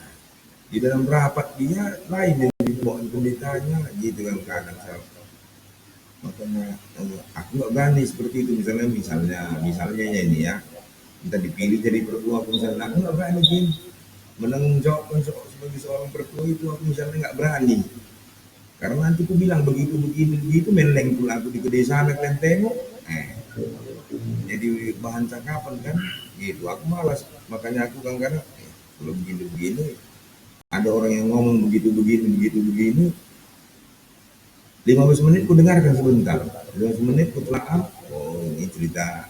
Di dalam rapat dia lain yang dibawa pendetanya gitu kan kadang saya. Makanya aku nggak berani seperti itu misalnya ya ini ya kita dipilih jadi pertua aku misalnya aku nggak berani gini menanggung jawabkan sebagai seorang pertua itu aku misalnya nggak berani. Karena nanti aku bilang begitu meleng pula aku di kedesaan kalian tengok jadi bahan cakapan kan gitu aku malas makanya aku kadang-kadang kalau begini ada orang yang ngomong begitu begini 15 menit ku dengarkan sebentar 15 menit ku telah oh ini cerita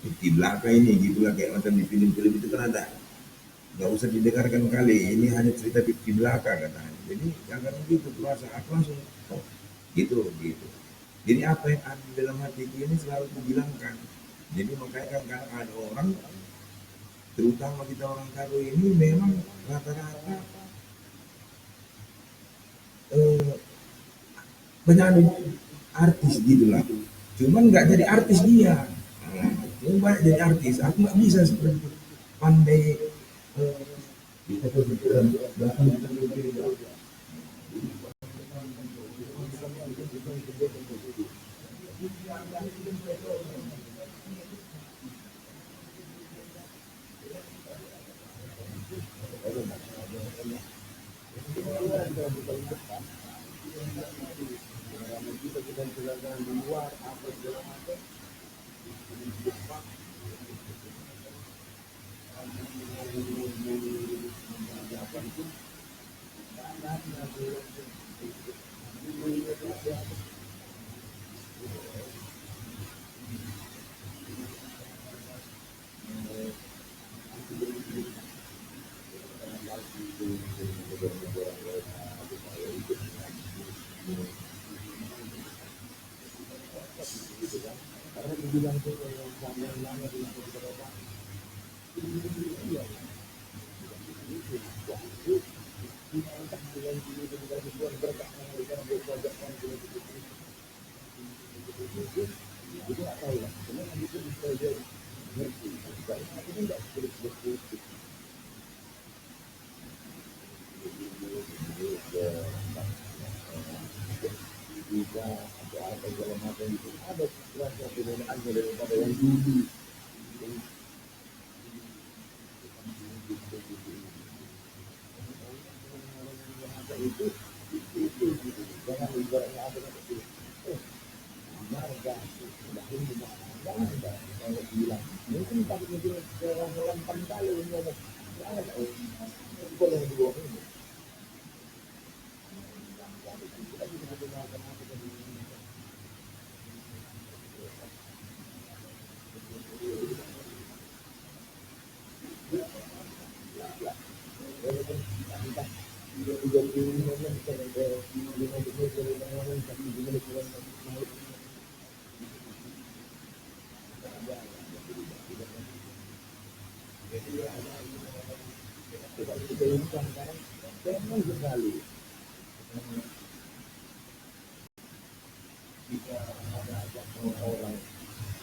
di belakang ini gitulah, kayak macam di film-film itu kan ada, nggak usah didengarkan kali, ini hanya cerita di belakang katanya. Jadi jangan begitu puasa, aku langsung oh, gitu gitu. Jadi apa yang ada di dalam hatiku ini selalu dibilangkan. Jadi makanya kan kadang ada orang, terutama kita orang Karo ini memang rata-rata eh, banyak artis gitu lah. Cuman nggak jadi artis dia. Cuma banyak jadi artis. Aku nggak bisa seperti itu. Pandai kita berpikiran belakang kita berbeda.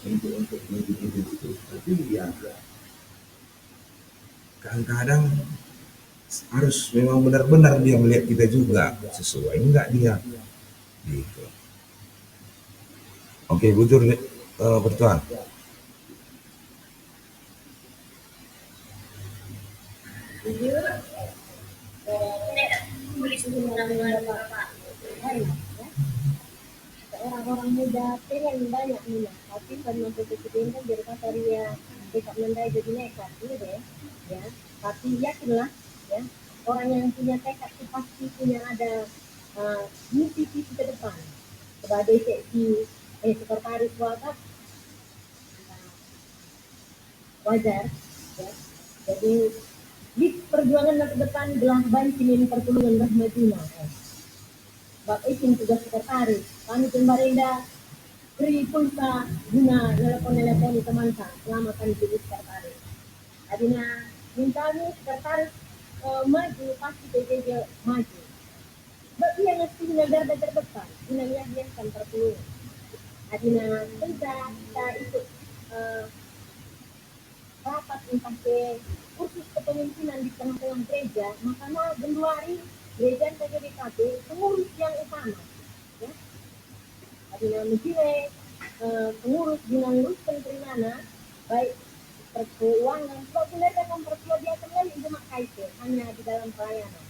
Untuk itu. Tapi ya kadang-kadang harus memang benar-benar dia melihat kita juga sesuai enggak dia gitu. Oke, bujur bertuan. Jujur, beli susu murah-murah Bapak. Hari, ya. Orang-orang muda pengen banyak minat, tapi karena presiden kan jadi kata dia dekat mendai jadi nekat gitu deh, ya. Tapi yakinlah, ya, orang yang punya tekad itu pasti punya ada misi ke depan sebagai sekretaris wakaf wajar, ya. Jadi di perjuangan ke depan belah bancinin pertulungan rahmatina. Bapak izin tugas sekretaris, kami pemerintah beri pulsa guna telepon teman selama kami jadi sekretaris. Adina minta sekretaris maju pasti PJJ maju. Bapak yang ngasih negara terdepan, inangnya dia akan tertulungan. Adina kita ikut rapat entah ke kursus kepemimpinan di tengah-tengah gereja, makanya Januari gereja saja DKB pengurus yang utama, ya. Adina mesti pengurus dinanguruskan kerimana baik keuangan, kalau sebenarnya mempertua dia kembali cuma kaitan hanya di dalam pelayanan.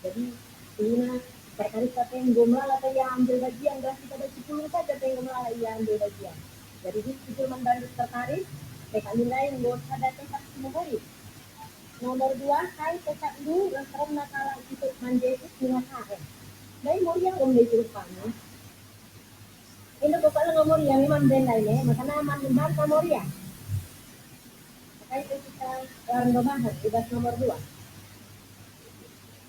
Jadi ini terkait kata yang gomla atau yang ambil bagian, berarti pada 10 saja yang gomla yang ambil bagian. Jadi itu membantu tertarik. Kami lain buat ada tekad sumuri. Nomor 2, saya tekad dulu yang karena kalau ikut manjai itu dengan KM. Lain mau yang gomla itu rupanya. Ini pokoknya nomor yang imam benda ini, makanya aman membantah nomor ya. Maka itu kita bahas tugas nomor 2.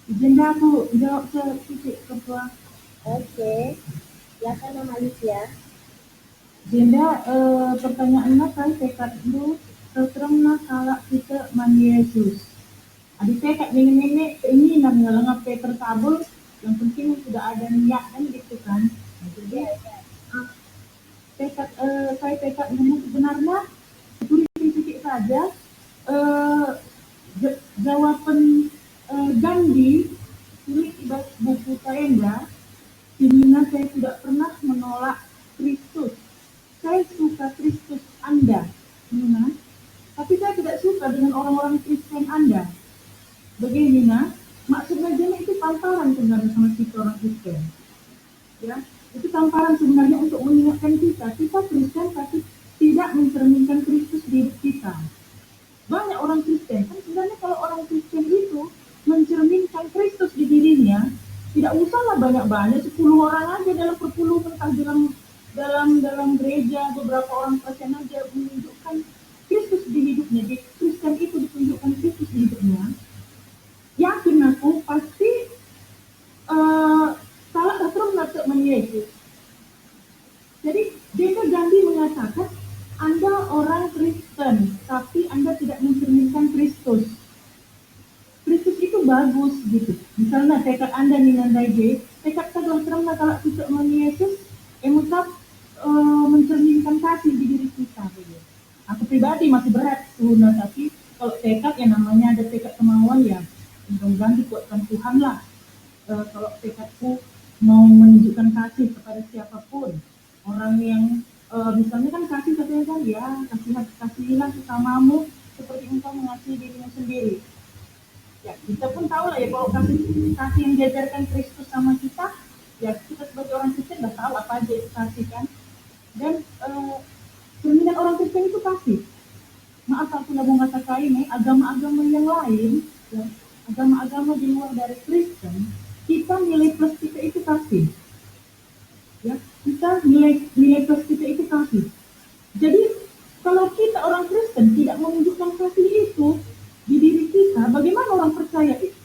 Agenda aku jawab ke titik ketua. Oke. Silakan Mama Alicia. Agenda pertanyaannya kan tekad lu terseremna kalau kita man Yesus. Ada tekad nenek-nenek keinginan ngelengap paper tabul, yang penting sudah ada niat kan gitu kan. Nah, jadi tekad saya tekad memang sebenarnya tulis sedikit saja jawaban Gandhi tulis di buku Kaenda. Dimana saya tidak pernah menolak Kristus. Saya suka Kristus Anda, tapi saya tidak suka dengan orang-orang Kristen Anda. Bagaimana? Maksudnya jadi itu tamparan sebenarnya sama kita orang Kristen. Ya, itu tamparan sebenarnya untuk mengingatkan kita Kristen tapi tidak mencerminkan Kristus di hidup kita. Banyak orang Kristen, kan sebenarnya kalau orang Kristen itu mencerminkan Kristus di dirinya, tidak usahlah banyak-banyak, 10 orang aja dalam perpuluhan, entah dalam gereja, beberapa orang Kristen aja menunjukkan Kristus di hidupnya. Jadi Kristen itu ditunjukkan Kristus di hidupnya. Yakin aku pasti salah satu mengatur Yesus. Jadi Deka Gandhi mengatakan Anda orang Kristen, tapi Anda tidak mencerminkan Kristus. Kristus itu bagus gitu. Misalnya tekad Anda nih tekad kalau kalau kita mengenai Yesus, emutab mencerminkan kasih di diri kita. Gitu. Aku pribadi masih berat tapi kalau tekad yang namanya ada tekad kemauan ya, mudah-mudahan dikuatkan Tuhan lah. Kalau tekadku mau menunjukkan kasih kepada siapapun, orang yang misalnya kan kasih katanya kan ya kasihilah sesamamu seperti engkau mengasihi dirimu sendiri. Ya kita pun tahu lah ya kalau kasih yang diajarkan Kristus sama kita, ya kita sebagai orang Kristen udah tahu apa aja itu kasih kan. Dan cerminan orang Kristen itu kasih. Maaf aku mau mengatakan ini agama-agama yang lain, ya, agama-agama di luar dari Kristen, kita nilai plus kita itu kasih. Ya, kita nilai plus kita itu kasih. Jadi kalau kita orang Kristen tidak menunjukkan kasih itu di diri kita, bagaimana orang percaya itu?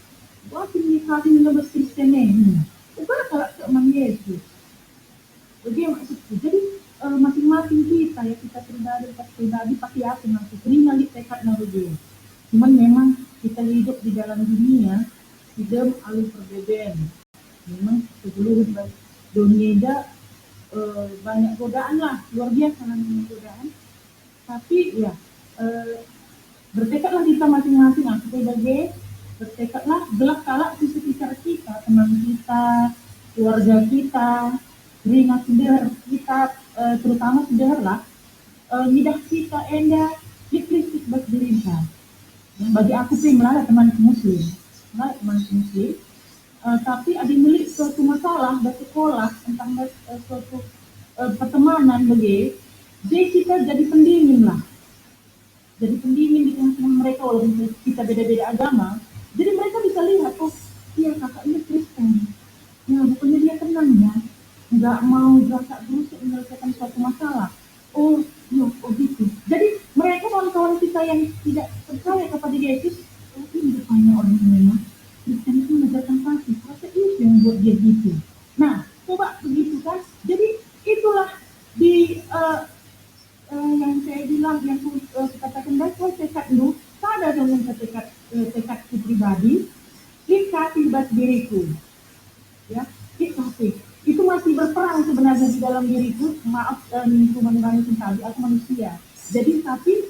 Wah, ini kasih nilai Kristen ini. Bukan kalau keman Yesus. Jadi maksudku. Jadi masing-masing kita ya kita pribadi pasti aku nanti terima tekad naruh. Cuman memang kita hidup di dalam dunia hidup alur perbedaan. Memang seluruh dunia banyak godaan lah, luar biasa banyak godaan. Tapi ya bertekadlah kita masing-masing, aku sebagai bertekadlah gelap kalak di sekitar kita, teman kita, keluarga kita, ringan sendiri kita, terutama sederlah lidah kita endah di Kristus berdirinta. Bagi aku sih melalui teman muslim, tapi ada milik suatu masalah di sekolah tentang suatu pertemanan begitu, jadi kita jadi pendingin lah. Jadi pendingin di tengah-tengah mereka walaupun kita beda-beda agama. Jadi mereka bisa lihat, oh iya kakak ini Kristen. Ya bukannya dia tenang ya. Nggak mau berakak terus menyelesaikan suatu masalah. Oh gitu. Jadi mereka kawan-kawan kita yang tidak percaya kepada Yesus, oh ini rupanya orang ini Kristen itu mengajarkan kasih. Rasa itu yang buat dia gitu. Nah, coba begitu kan. Jadi itulah di yang saya bilang yang katakan baik saya tekad dulu, sadar dengan tekadku pribadi, kasih buat diriku, ya kasih itu masih berperang sebenarnya di dalam diriku. Maaf lingkungan tadi aku manusia. Jadi tapi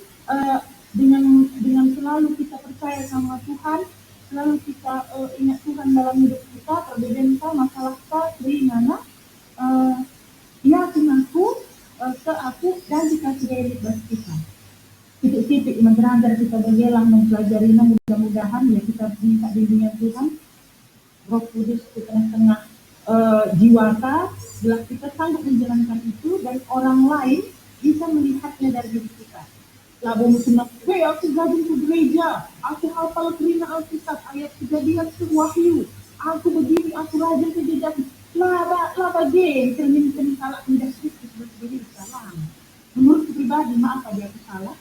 dengan selalu kita percaya sama Tuhan, selalu kita ingat Tuhan dalam hidup kita, perbedaan kita, masalah kita, keinginan, yakin aku dan dikasih dari buat kita. Titik-titik mengeranggar kita bergelang mempelajari, mudah-mudahan ya kita minta bimbingan Tuhan, Roh Kudus di tengah-tengah jiwata, bila kita sanggup menjalankan itu dan orang lain bisa melihatnya dari diri kita. Lalu musnah, aku gabung ke gereja, aku hafal terima Alkitab, ayat Kejadian Wahyu, aku begini, aku rajin kejadian, laba gen, cermin salah tidak Kristus berdiri salah. Menurut pribadi, maaf ada aku salah.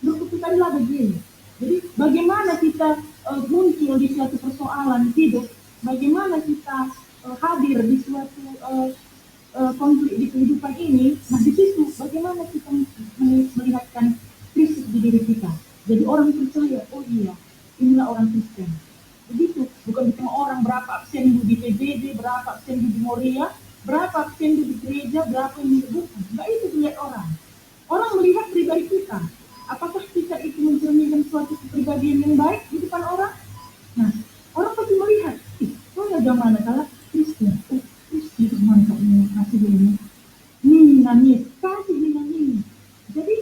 Menurut pribadi lah begini. Jadi bagaimana kita muncul di suatu persoalan hidup, bagaimana kita hadir di suatu konflik di kehidupan ini, nah di situ bagaimana kita melihatkan Kristus di diri kita. Jadi orang percaya, oh iya, inilah orang Kristen. Begitu, bukan cuma orang berapa absen di PBB, berapa absen di Moria, berapa absen di gereja, berapa yang bukan. Enggak itu dilihat orang. Orang melihat pribadi kita. Apakah kita itu mencerminkan suatu kepribadian yang baik di depan orang? Nah, orang pasti melihat, kok agama kalau Kristen, Kristen mantap ini, kasih ini. Ini nangis, kasih ini nangis. Jadi,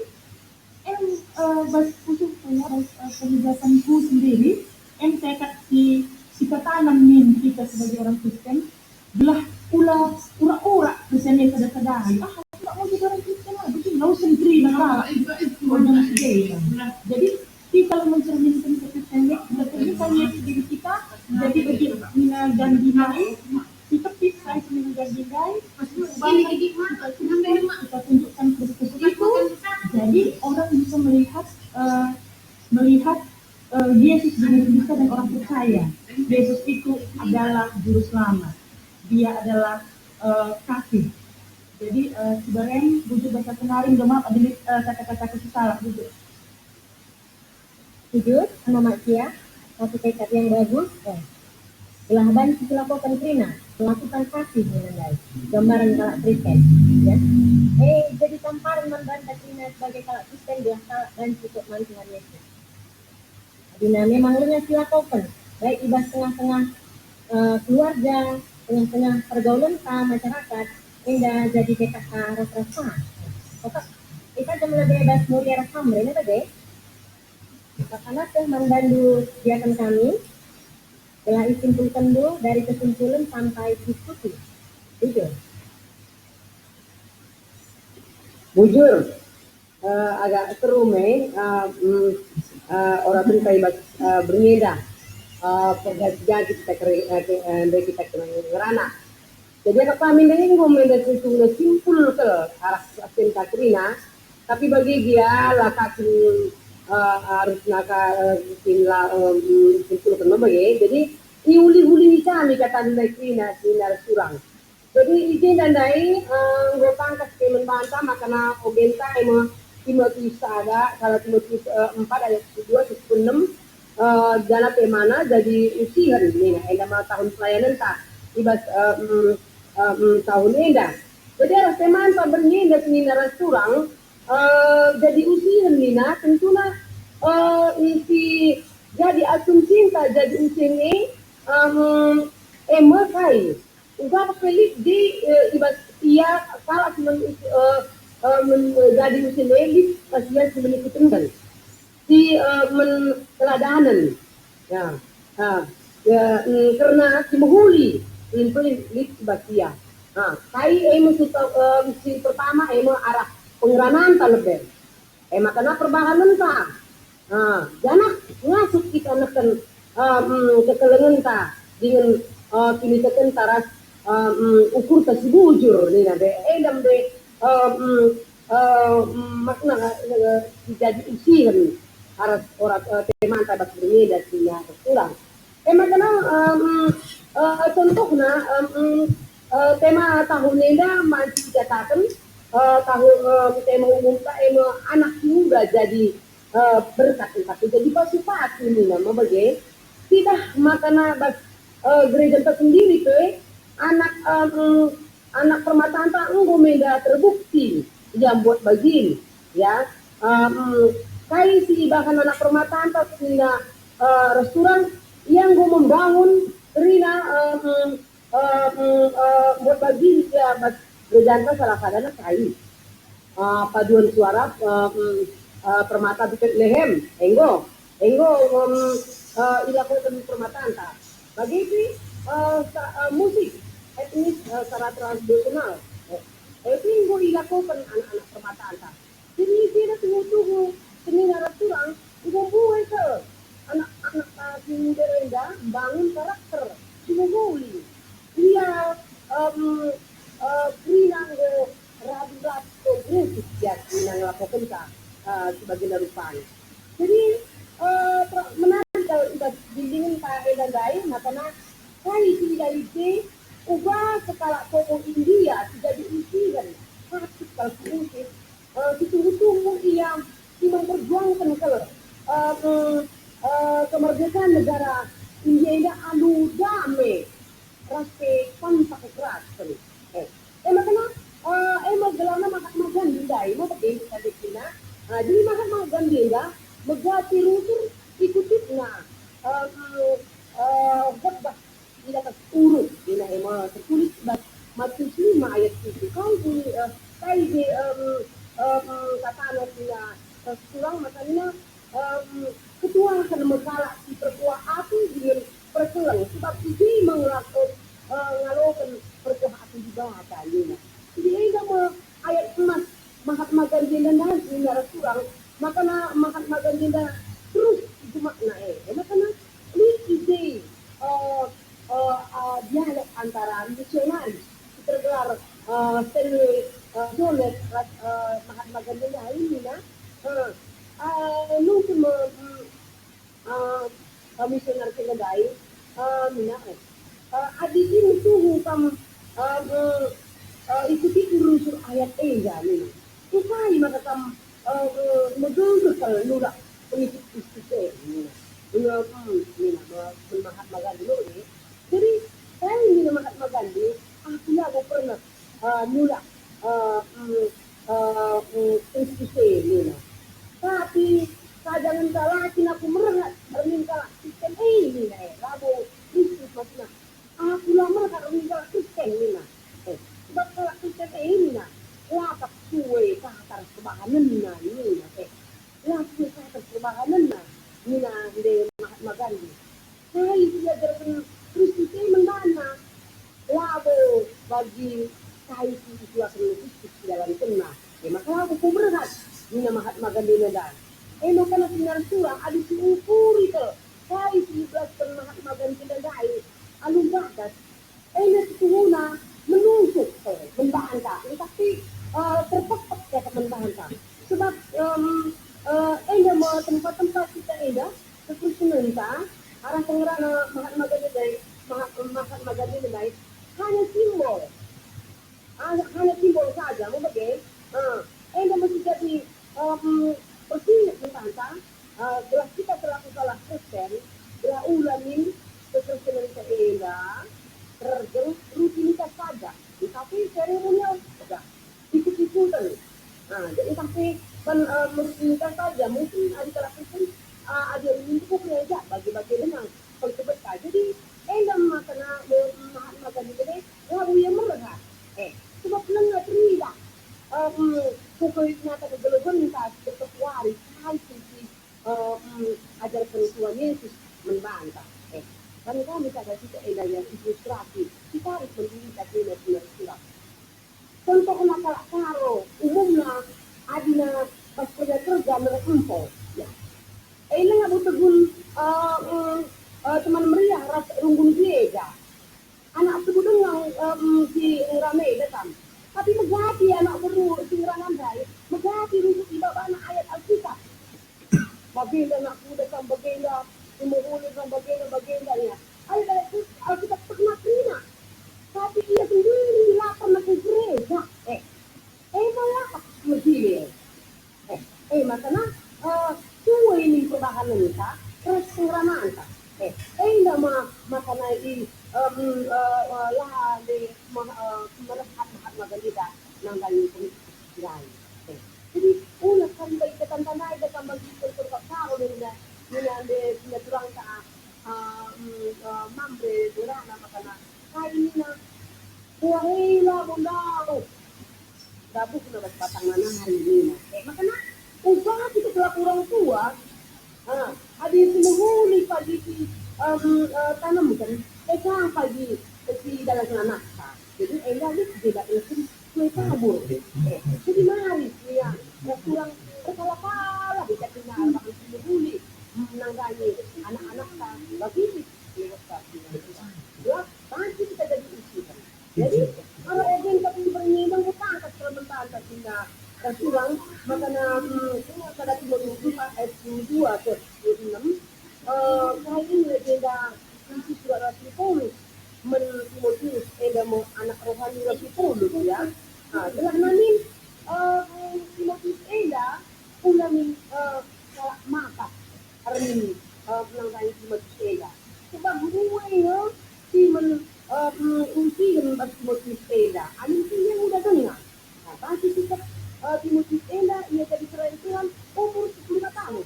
bas khusus kebijakanku sendiri, saya kasih kita tanam kita sebagai orang Kristen, belah pula ura-ura kesannya sadar-sadari. Tidak mau jadi orang Kristen lah, begini, nggak usah sendiri jadi kita kalau mencerminkan kekristenian, mencerminkan Yesus diri kita, jadi begini, mina dan dinai, kita pisah mina dan dinai, kita tunjukkan Kristus itu, jadi orang bisa melihat Yesus di diri kita dan orang percaya. Yesus itu adalah juru selamat. Dia adalah kasih. Jadi sebenarnya bujuk bahasa kenaring, maaf ada kata-kata salah bujuk. Jujur sama Mak Cia, satu tekad yang bagus. Belah ban dilakukan Trina, melakukan kasih menandai gambaran kalak Kristen. Ya. Jadi tamparan membantah Trina sebagai kalak Kristen belah kalak dan cukup mantuan Yesus. Dina memang lunya dilakukan, baik ibadah tengah-tengah keluarga, tengah-tengah pergaulan masyarakat, hingga jadi PKK rasa-rasa. Oke, kita jumlah bebas mulia rasam, ini tadi. Karena membantu kegiatan kami, telah disimpulkan dulu dari kesimpulan sampai diskusi. Bujur, agak seru orang pun kayak berbeda. Pergantian kita kerana. Jadi apa kami ini ngomong dari itu simpul ke arah Asen Katrina, tapi bagi dia lah harus simpul ke bagi. Jadi iuli-uli kami kata Katrina sinar surang. Jadi izin dan dai ngopang ke membantah makana obenta Timotius ada kalau Timotius 4 ayat 2 6 jana temana jadi usihan ini nama tahun pelayanan tak ibas tahun enda. Jadi ada teman pabernya dan seminar surang jadi usihan nina tentunya isi jadi asumsi tak jadi usianya kai uga pelik di ibas ia kalau menjadi usianya elit kasihan sebenarnya ketenggan di teladanan ya karena simuhuli ini batia kai misi pertama arah pengeranan taleben makanya perbahanan ta jangan ngasuk kita neken kekelengan ta dengan kini teken taras ukur tasibujur nih nabe dam be makna jadi usihan harus orang teman tabak berbeda sehingga kurang. Makanya contohnya tema tahun ini masih dikatakan tahun tema umum anak muda jadi berkat tapi jadi pasifat ini nama bagi tidak makana gereja tersendiri ke anak permataan tak meda terbukti yang buat begini ya kai si bahkan anak permataan tak sehingga restoran yang gue membangun Rina buat begini ya berjanta salah kadang kai paduan suara permata bikin lehem enggo ilakukan permataan tak bagi si musik etnis secara tradisional itu yang gue ilakukan anak-anak permataan tak jadi dia tunggu seminar kurang gue buat ke anak-anak rendah bangun karakter gue dia Rina rabi sebagai rupanya. Jadi menarik kalau iba bimbingan ka dan lain makanya kali tidak ide ubah sekala toko India tidak diisi kan hati kalau diisi ditunggu-tunggu yang memperjuangkan kalau kemerdekaan negara India ini anu damai raske pansak keras kan makanya maggelana Mahatma Gandhi dai mo pagay sa China jadi Mahatma Gandhi magati rusur ikutip na khutbah ila urut ila ema tertulis Matius 5 ayat 7 kau di kai di kata na kurang makanya ketua kan magkala si pertua aku dengan perkelang sebab ini mengelakukan ngalokan pertua aku di bawah kali jadi ini ayat emas Mahatma Gandhi dan negara kurang makanya Mahatma Gandhi terus itu makna makanya ini ide dialog antara misionaris tergelar seni dolet Mahatma Gandhi ini mungkin misionaris kedai mina adik ini tuh hukam ikuti urusur ayat mina ukai maka kam medul kalau nurak pengikut Kristus mina Mahatma Gandhi ini jadi saya mina Mahatma Gandhi aku lagu pernah nurak Kristus mina tapi kadang kala aku merengat remin kala sistem ini lagu Kristus maksudnya aku lama remin kala sistem mina sebab kala sistem ini latak suwe kahar kebahanan na ini latak kahar kebahanan na nina de Mahatma Gandhi hai dia dari Kristus mana lagu bagi kai itu akan Kristus dalam kena maka aku berat nina Mahatma Gandhi na makanya sinar surah ada si ukur itu kai 11 Mahatma Gandhi na alung batas setuhuna menusuk membantah tapi terpekat ya membantah sebab mau tempat-tempat kita seperti arah pengerana Mahatma Gandhi dari hanya simbol saja mau bagaimana masih jadi persis membantah belah kita selaku salah Kristen belah ulamin kekristenan kita terjeng rutinitas saja tapi seremonial saja ikut-ikutan jadi tapi rutinitas saja mungkin ada salah Kristen ada yang cukup aja bagi-bagi dengan berkebeta jadi makanya Mahatma Gandhi ini lagu yang merah sebab nggak terlihat pukul nyata kegelapan tak terkuari kai sisi ajar Tuhan Yesus membantah kan kami kata kita yang ilustrasi kita harus mendirikan benar-benar contoh nakal karo umumnya adina pas kerja mereka ya nggak butuh teman meriah ras runggun gereja anak sebut dengan si ramai datang tapi megati anak baru singerangan baik megati untuk ibadah anak ayat Alkitab bagaimana anak muda kan bagaimana imuhuli kan bagaimana ya ayat Alkitab pernah terima tapi ia sendiri lapar nak ke gereja malah mesti makanya semua ini perubahan kita terus pengeraman kita nama makanya di lah di melekat Mahatma Gandhi nang kali politik lain jadi ulah kan baik ketan tanah dekat bagi perkara kau dengan de turang ka mambre durana makana kain na buhay la bundao dabuk na batangan hari ini makana ubah kita kelaku orang tua ada sinuhuli pagi tanam kan kan pagi si dalam anak jadi enggak tidak lebih kue kabur jadi mari ya kurang berkala-kala bisa tinggal bagi sinuhuli menangani anak-anak bagi ya pasti kita jadi isi jadi kalau orang tapi bernyimbang utang ke permintaan kita kurang makanya kada timur 10 ayat 2 ke 6, kali ini legenda isi surat Rasul Paulus Timotius mau anak rohani Rasul Paulus ya. Telah namin Timotius ulamin kalak mata armin penangkanya Timotius sebab buai si unti dengan Timotius anin si yang udah dengar. Pasti kita Timotius ia jadi keren Tuhan umur 10 tahun.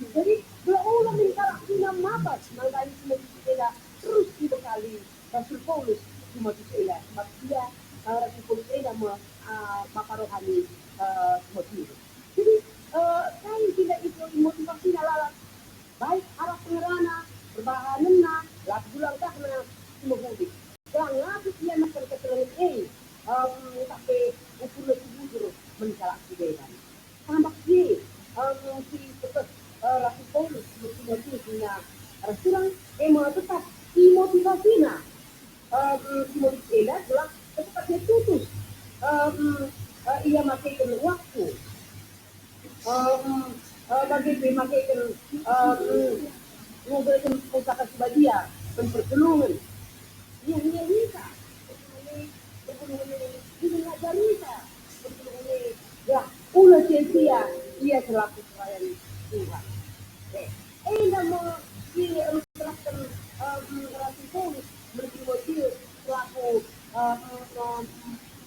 Jadi berulang minta sinam mata mengenai Timotius terus dibekali Rasul Paulus Timotius sebab dia Rasul Paulus bapak rohani Timotius. Jadi kain tidak itu motivasi lalat baik arah pengerana perbahananna laku bulang karena Timotius. Jangan dia makan keterangan sampai ukur lebih bujur mencalak sidekan. Tambah si tetap Rasul Paulus Timotius punya rasulan tetap dimotivasinya Timotius telah tetap dia tutus ia makaikan waktu bagi pemakaikan memberikan usaha sebadia dan pertolongan yang dia bisa pertolongan ini ngajar bisa pertolongan ya ulah sia-sia ia selaku pelayan Tuhan. Enda mau diserahkan Rasul Paulus Timotius selaku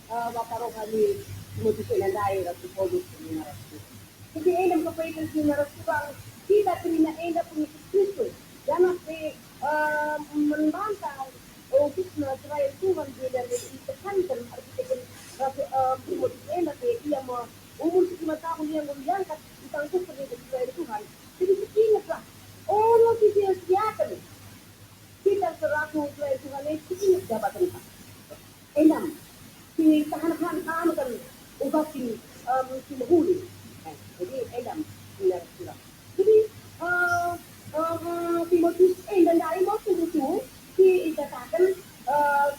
bapak rohani Timotius Elandai Rasul Paulus jadi enda kepaikan sinar Tuhan kita terima enda pengikut Kristus jangan membantah untuk Israel Tuhan dia dari ditekankan artikel Timotius enda ia mau umur 5 tahun yang diangkat ditangkap sebagai Israel Tuhan. Jadi ingatlah orang kita siapkan kita selaku Israel Tuhan itu ingat jabatan kita. Enam si tahan-tahan kan ubatin si menghuli. Jadi enam benar. Jadi Timotius dan dari waktu itu dikatakan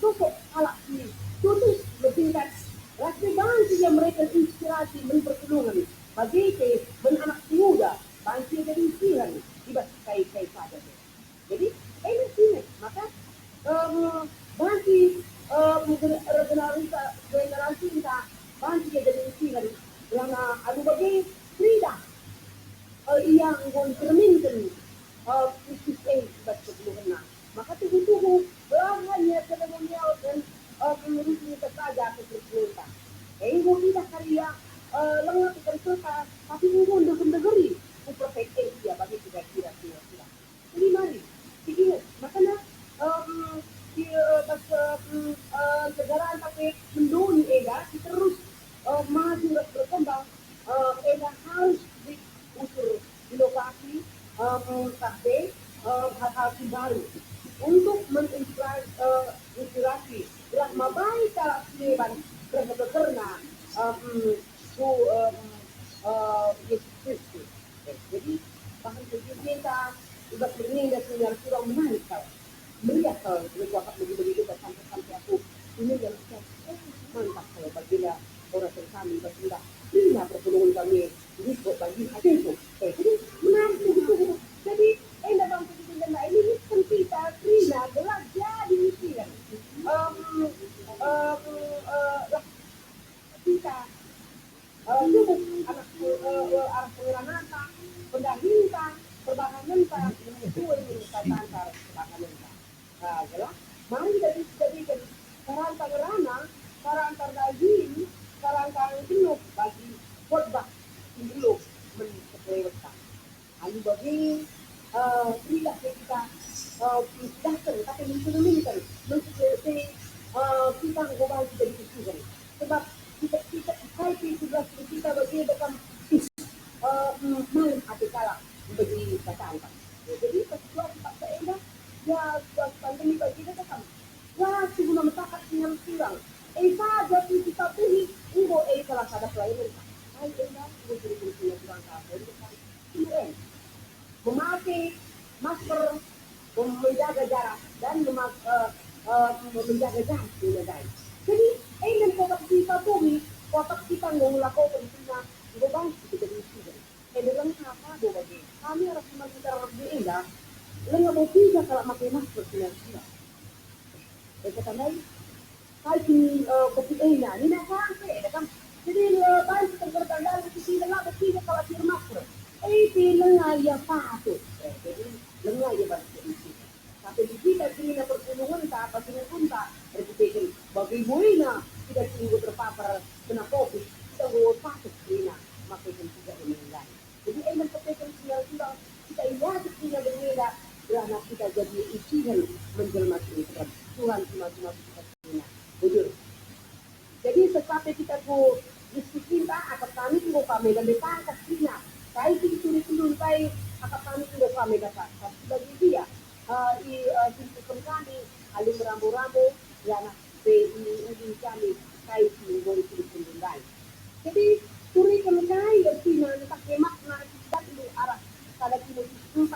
sosok alat ini tutus bertingkat Rasul bangsa yang mereka inspirasi berpertolongan bagi anak muda bangsa jadi inspiran tiba kai saja. Jadi ini sini maka bangsa generasi kita bangsa jadi inspiran yang ada bagi Frida yang mencerminkan Kristus berpertolongan. Maka tubuh belahannya seremonial dan menurutnya saja keperluan. Engkau tidak karya lengkap dan serta, tapi engkau mendengar perfect dia bagi kira-kira. Jadi mari, begini, makanya kegaraan pakai menduni terus maju berkembang, harus diukur di lokasi sampai hal-hal baru untuk menginspirasi belah mabai kalau seban karena Yesus Kristus. Jadi bahan kita juga benih dan sinyal kurang menarik kalau melihat kalau berkuasa begitu sampai aku ini yang mantap kalau bagilah orang kami bertindak ini pertolongan kami ini kok bagi hasilku. Jadi menarik begitu. Jadi dalam kehidupan ini kan kita Krina adalah jadi misian. Kita tubuh anak arah pengeranata, pendahinta, perbahananta, itu yang kata antar perbahananta. Adalah mari dari saran pengerana, saran antar daging, saran jenuh bagi khotbah dulu menyesuaikan. Lalu bagi tidak kita datang tapi mencerminkan mensesuaikan kita ngomong kita dikusukan sebab kita tugas kita bagi bekam malam hati kalah bagi datang. Jadi sesuatu tak seendah ya pandemi bagi kita kan ya sebelum mentakat dengan silang saja kita pilih ibu salah satu pelayanan endah ibu berfungsi kurang kaya memakai masker, menjaga jarak dan menjaga jarak dengan. Jadi, ini kotak kita tumi, kotak kita melakukan pentingnya beban kita di sini. bilang apa bagi kami harus mengajar dia nggak mau bisa kalau pakai masker sila. Kata lain, kaji kopi ini nak sampai, kan? Jadi bahan terkadang kita nggak bisa kalau di masker. Lengah ya patut, jadi lengah ya bantu. Tapi di kita sini perpuluhan tak apa sini pun tak berpikir bagi buina tidak sungguh terpapar kena covid kita buat patut buina makin tidak meninggal. Jadi enak kepikir sudah kita ingat kita berbeda karena kita jadi isian menjelma Tuhan cuma kita buina. Betul. Jadi sesaat kita ku diskusi akan kami tunggu kami dan ditangkap Cina. Kai kita turun kai akan kami tunggu kami dapat. Bagi dia simpulkan kami alim rambu-rambu yang ini kami kai tunggu itu turun. Jadi turi kami kai Cina tak kemak na kita dulu arah pada kilo 4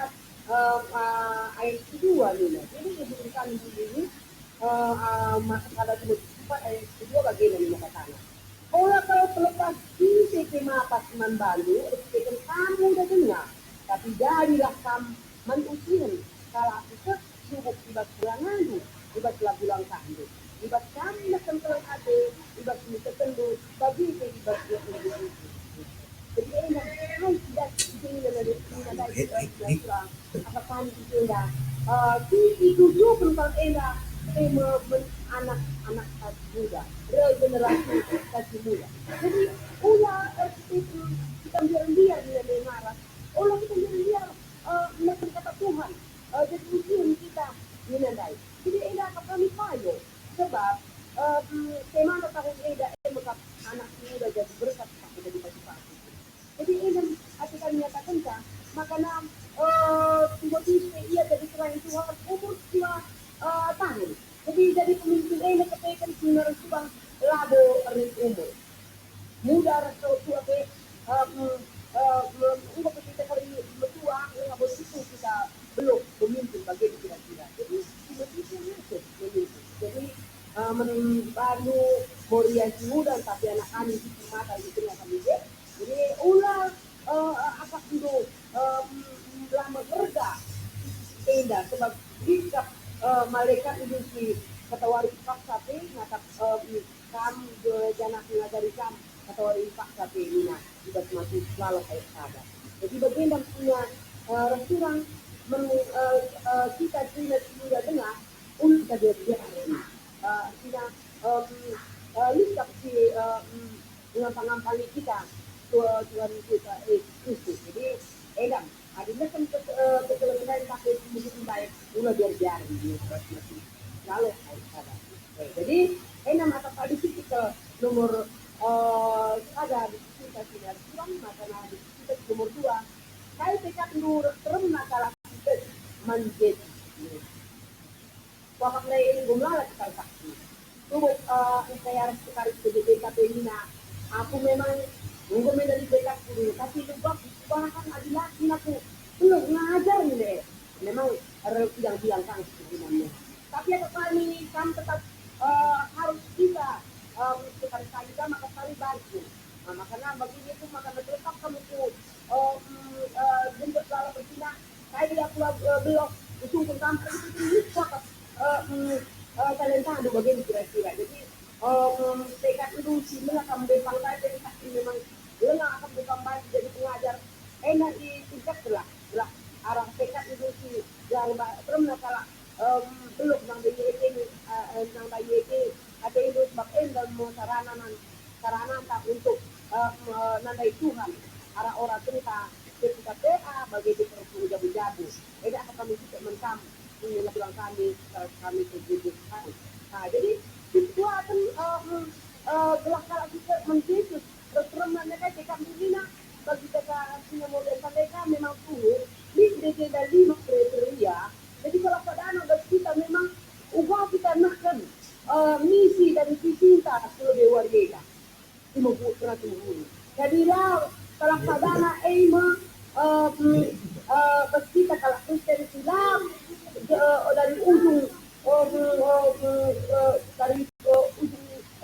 ayat 2 ni. Jadi sebutkan ini masa pada kilo 4 ayat 2 bagian dari kata-kata. Orang kalau terlepas di tema pasman balu, itu kamu dah dengar. Tapi jadilah kamu manusia. Kalau kita sibuk ibat bulangan, ibat bulan kandu. Ibat kami nak kental ada, ibat kami tertentu, bagi ibat dia sendiri. Jadi enak, tidak ini dari apa kami itu dah. Itu juga kental enak. Anak-anak muda, regenerasi kasih muda. Jadi ulah itu kita biar dia marah. Ulah kita biar melakukan kata Tuhan. Jadi ujian kita menandai. Jadi enak kami payo sebab tema tahun enak mengap anak muda jadi berkat pada dipati-pati. Jadi enak hati kami nyatakan kan, makanya Timotius ia jadi selain Tuhan umur 2 tahun. Jadi jadi pemimpin ini ketekan sinar subang labo ring umur. Muda rasa tua ke untuk kita kali tua nggak boleh itu kita belum pemimpin bagi kira-kira. Jadi pemimpin itu pemimpin. Jadi baru moriasi muda tapi anak kami di mata itu yang kami lihat. Jadi ulah apa itu lama kerja indah sebab sikap malaikat itu si ketawari paksa pe ngatak kam janak ngajari kam ketawari paksa pe ina tidak masih selalu kayak ada. Jadi bagian punya restoran kita sudah dengar untuk kita dia kita lihat si ngampang-ngampang kita Tuhan kita Kristus. Jadi edam adanya kan keterangan pakai begitu baik ulah biar masih lalu ada. Jadi enam atau tadi kita nomor ada di kita tidak kurang masalah di kita nomor 2 saya tekat nur terus masalah kita manjet waktu ini gumlah kita saksi tuh saya harus sekali ke BPKP ini aku memang nunggu dari BPKP dulu tapi lupa bahkan ada lagi aku belum ngajar nih memang harus bilang kan sebenarnya tapi apa kami kan tetap harus bisa sekali kita maka sekali bantu makanya begini tuh maka tetap kamu tuh bentuk dalam berzina saya aku belok usung sampai itu lupa kalian tahu bagian kira-kira jadi tekad itu sila kamu bepangkai jadi pasti memang lengah akan berkembang jadi pengajar enak di tingkat lah arah tekad itu si yang pernah kalau belum nang BYT nang BYT ada itu sebab dan mau sarana tak untuk nandai Tuhan arah orang cerita ketika PA bagi di jabu-jabu enak akan kami tidak menkam ini bilang kami terjadi nah jadi itu akan gelah kalau kita menjesus terus mereka cekap begini bagi kita punya model mereka memang turun di ada 5 kriteria jadi kalau pada anak kita memang ubah kita nakkan misi dan visi kita sebagai warga Timur Putra Timur jadi lah kalau pada anak kita kalau Kristen Islam dari ujung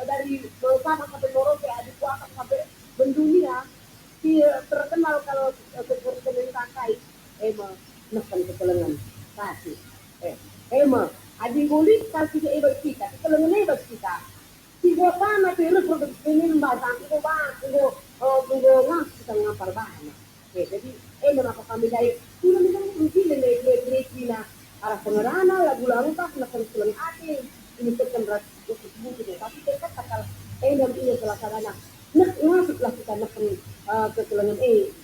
dari Sabang sampai Merauke, di Kuakap sampai mendunia, terkenal kalau pakai menekan kekelengan kasih adi gulit kasih ke ebak kita kekelengan ebak kita si botana terus untuk penimba sampai ko ba ko ngas kita ngapar bana jadi maka kami dari sudah minang kunci le Cina arah pengerana lagu langkah nekan kekelengan ati ini tekan ras untuk butuh tapi dekat takal dan ini pelaksana masuklah kita neken kekelengan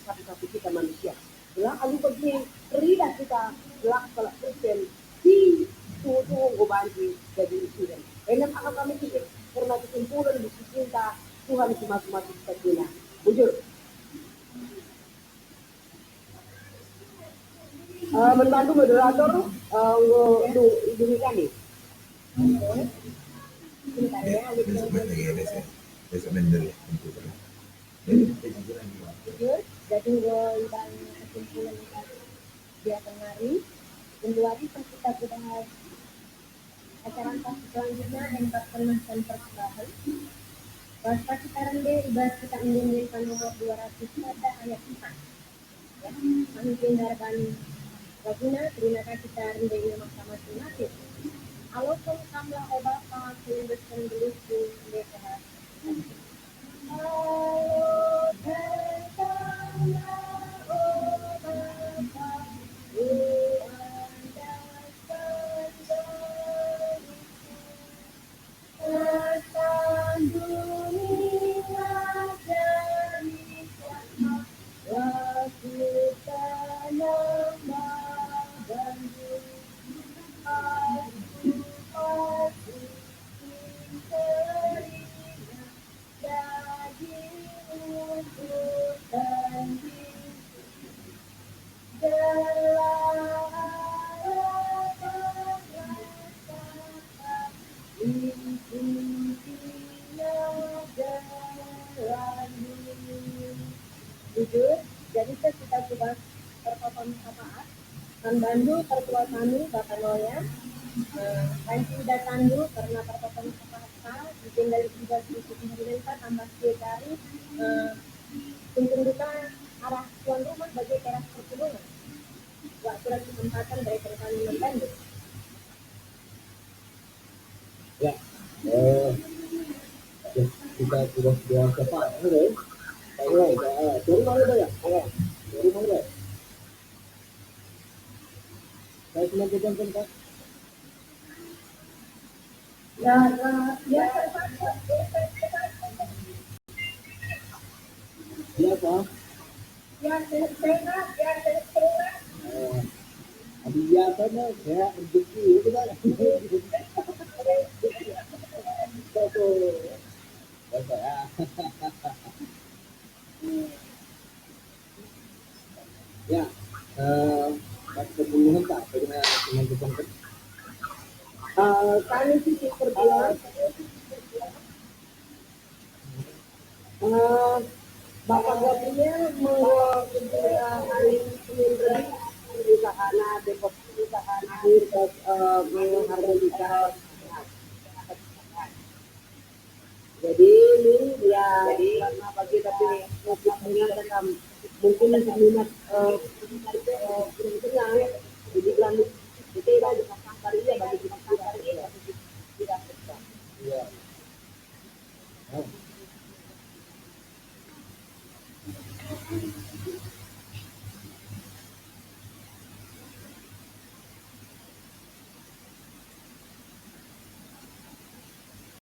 satu-satu kita manusia lah alu begini peridah kita lah kalau persen di tuh bantu jadi insiden dan akan kami pikir karena kesimpulan di cinta Tuhan cuma kita guna bujur membantu moderator hidungi kami besok mendel untuk jujur jadi dan kesimpulan dia kemari minggu hari kita sudah acara selanjutnya yang pernah dan persembahan bahasa kita rendah ibas kita mendirikan nomor 200 pada ayat 4 ya kami hindarkan Waguna terima kasih kita rendah ini masing-masing Alokon kamla obapa kulibeskan gelusu leha jujur, jadi kita coba pertokohan sapaat membantu pertua kami Bapak Noya Panci Datandu karena pertokohan sapaat bikin dari 3 tambah sekali tuntung duka arah tuan rumah bagi teras perkebunan waktu kesempatan dari kami membantu Ya, kita sudah cepat, dari mana ya? Dari mana? Saya cuma jadikan kan? Siapa? Abi biasa mah saya rezeki itu kan. Biasa ya. Ya, kebunuhan tak bagaimana teman-teman? kami sisi perjuangan Bapak Gabrinya menguasai hari Senin di Sahana Depok di Sahana menghargai jadi ini ya karena bagi tapi mungkin minat tenang jadi bilang itu bagi pasar ini bagi pasar ini tidak bisa. Iya.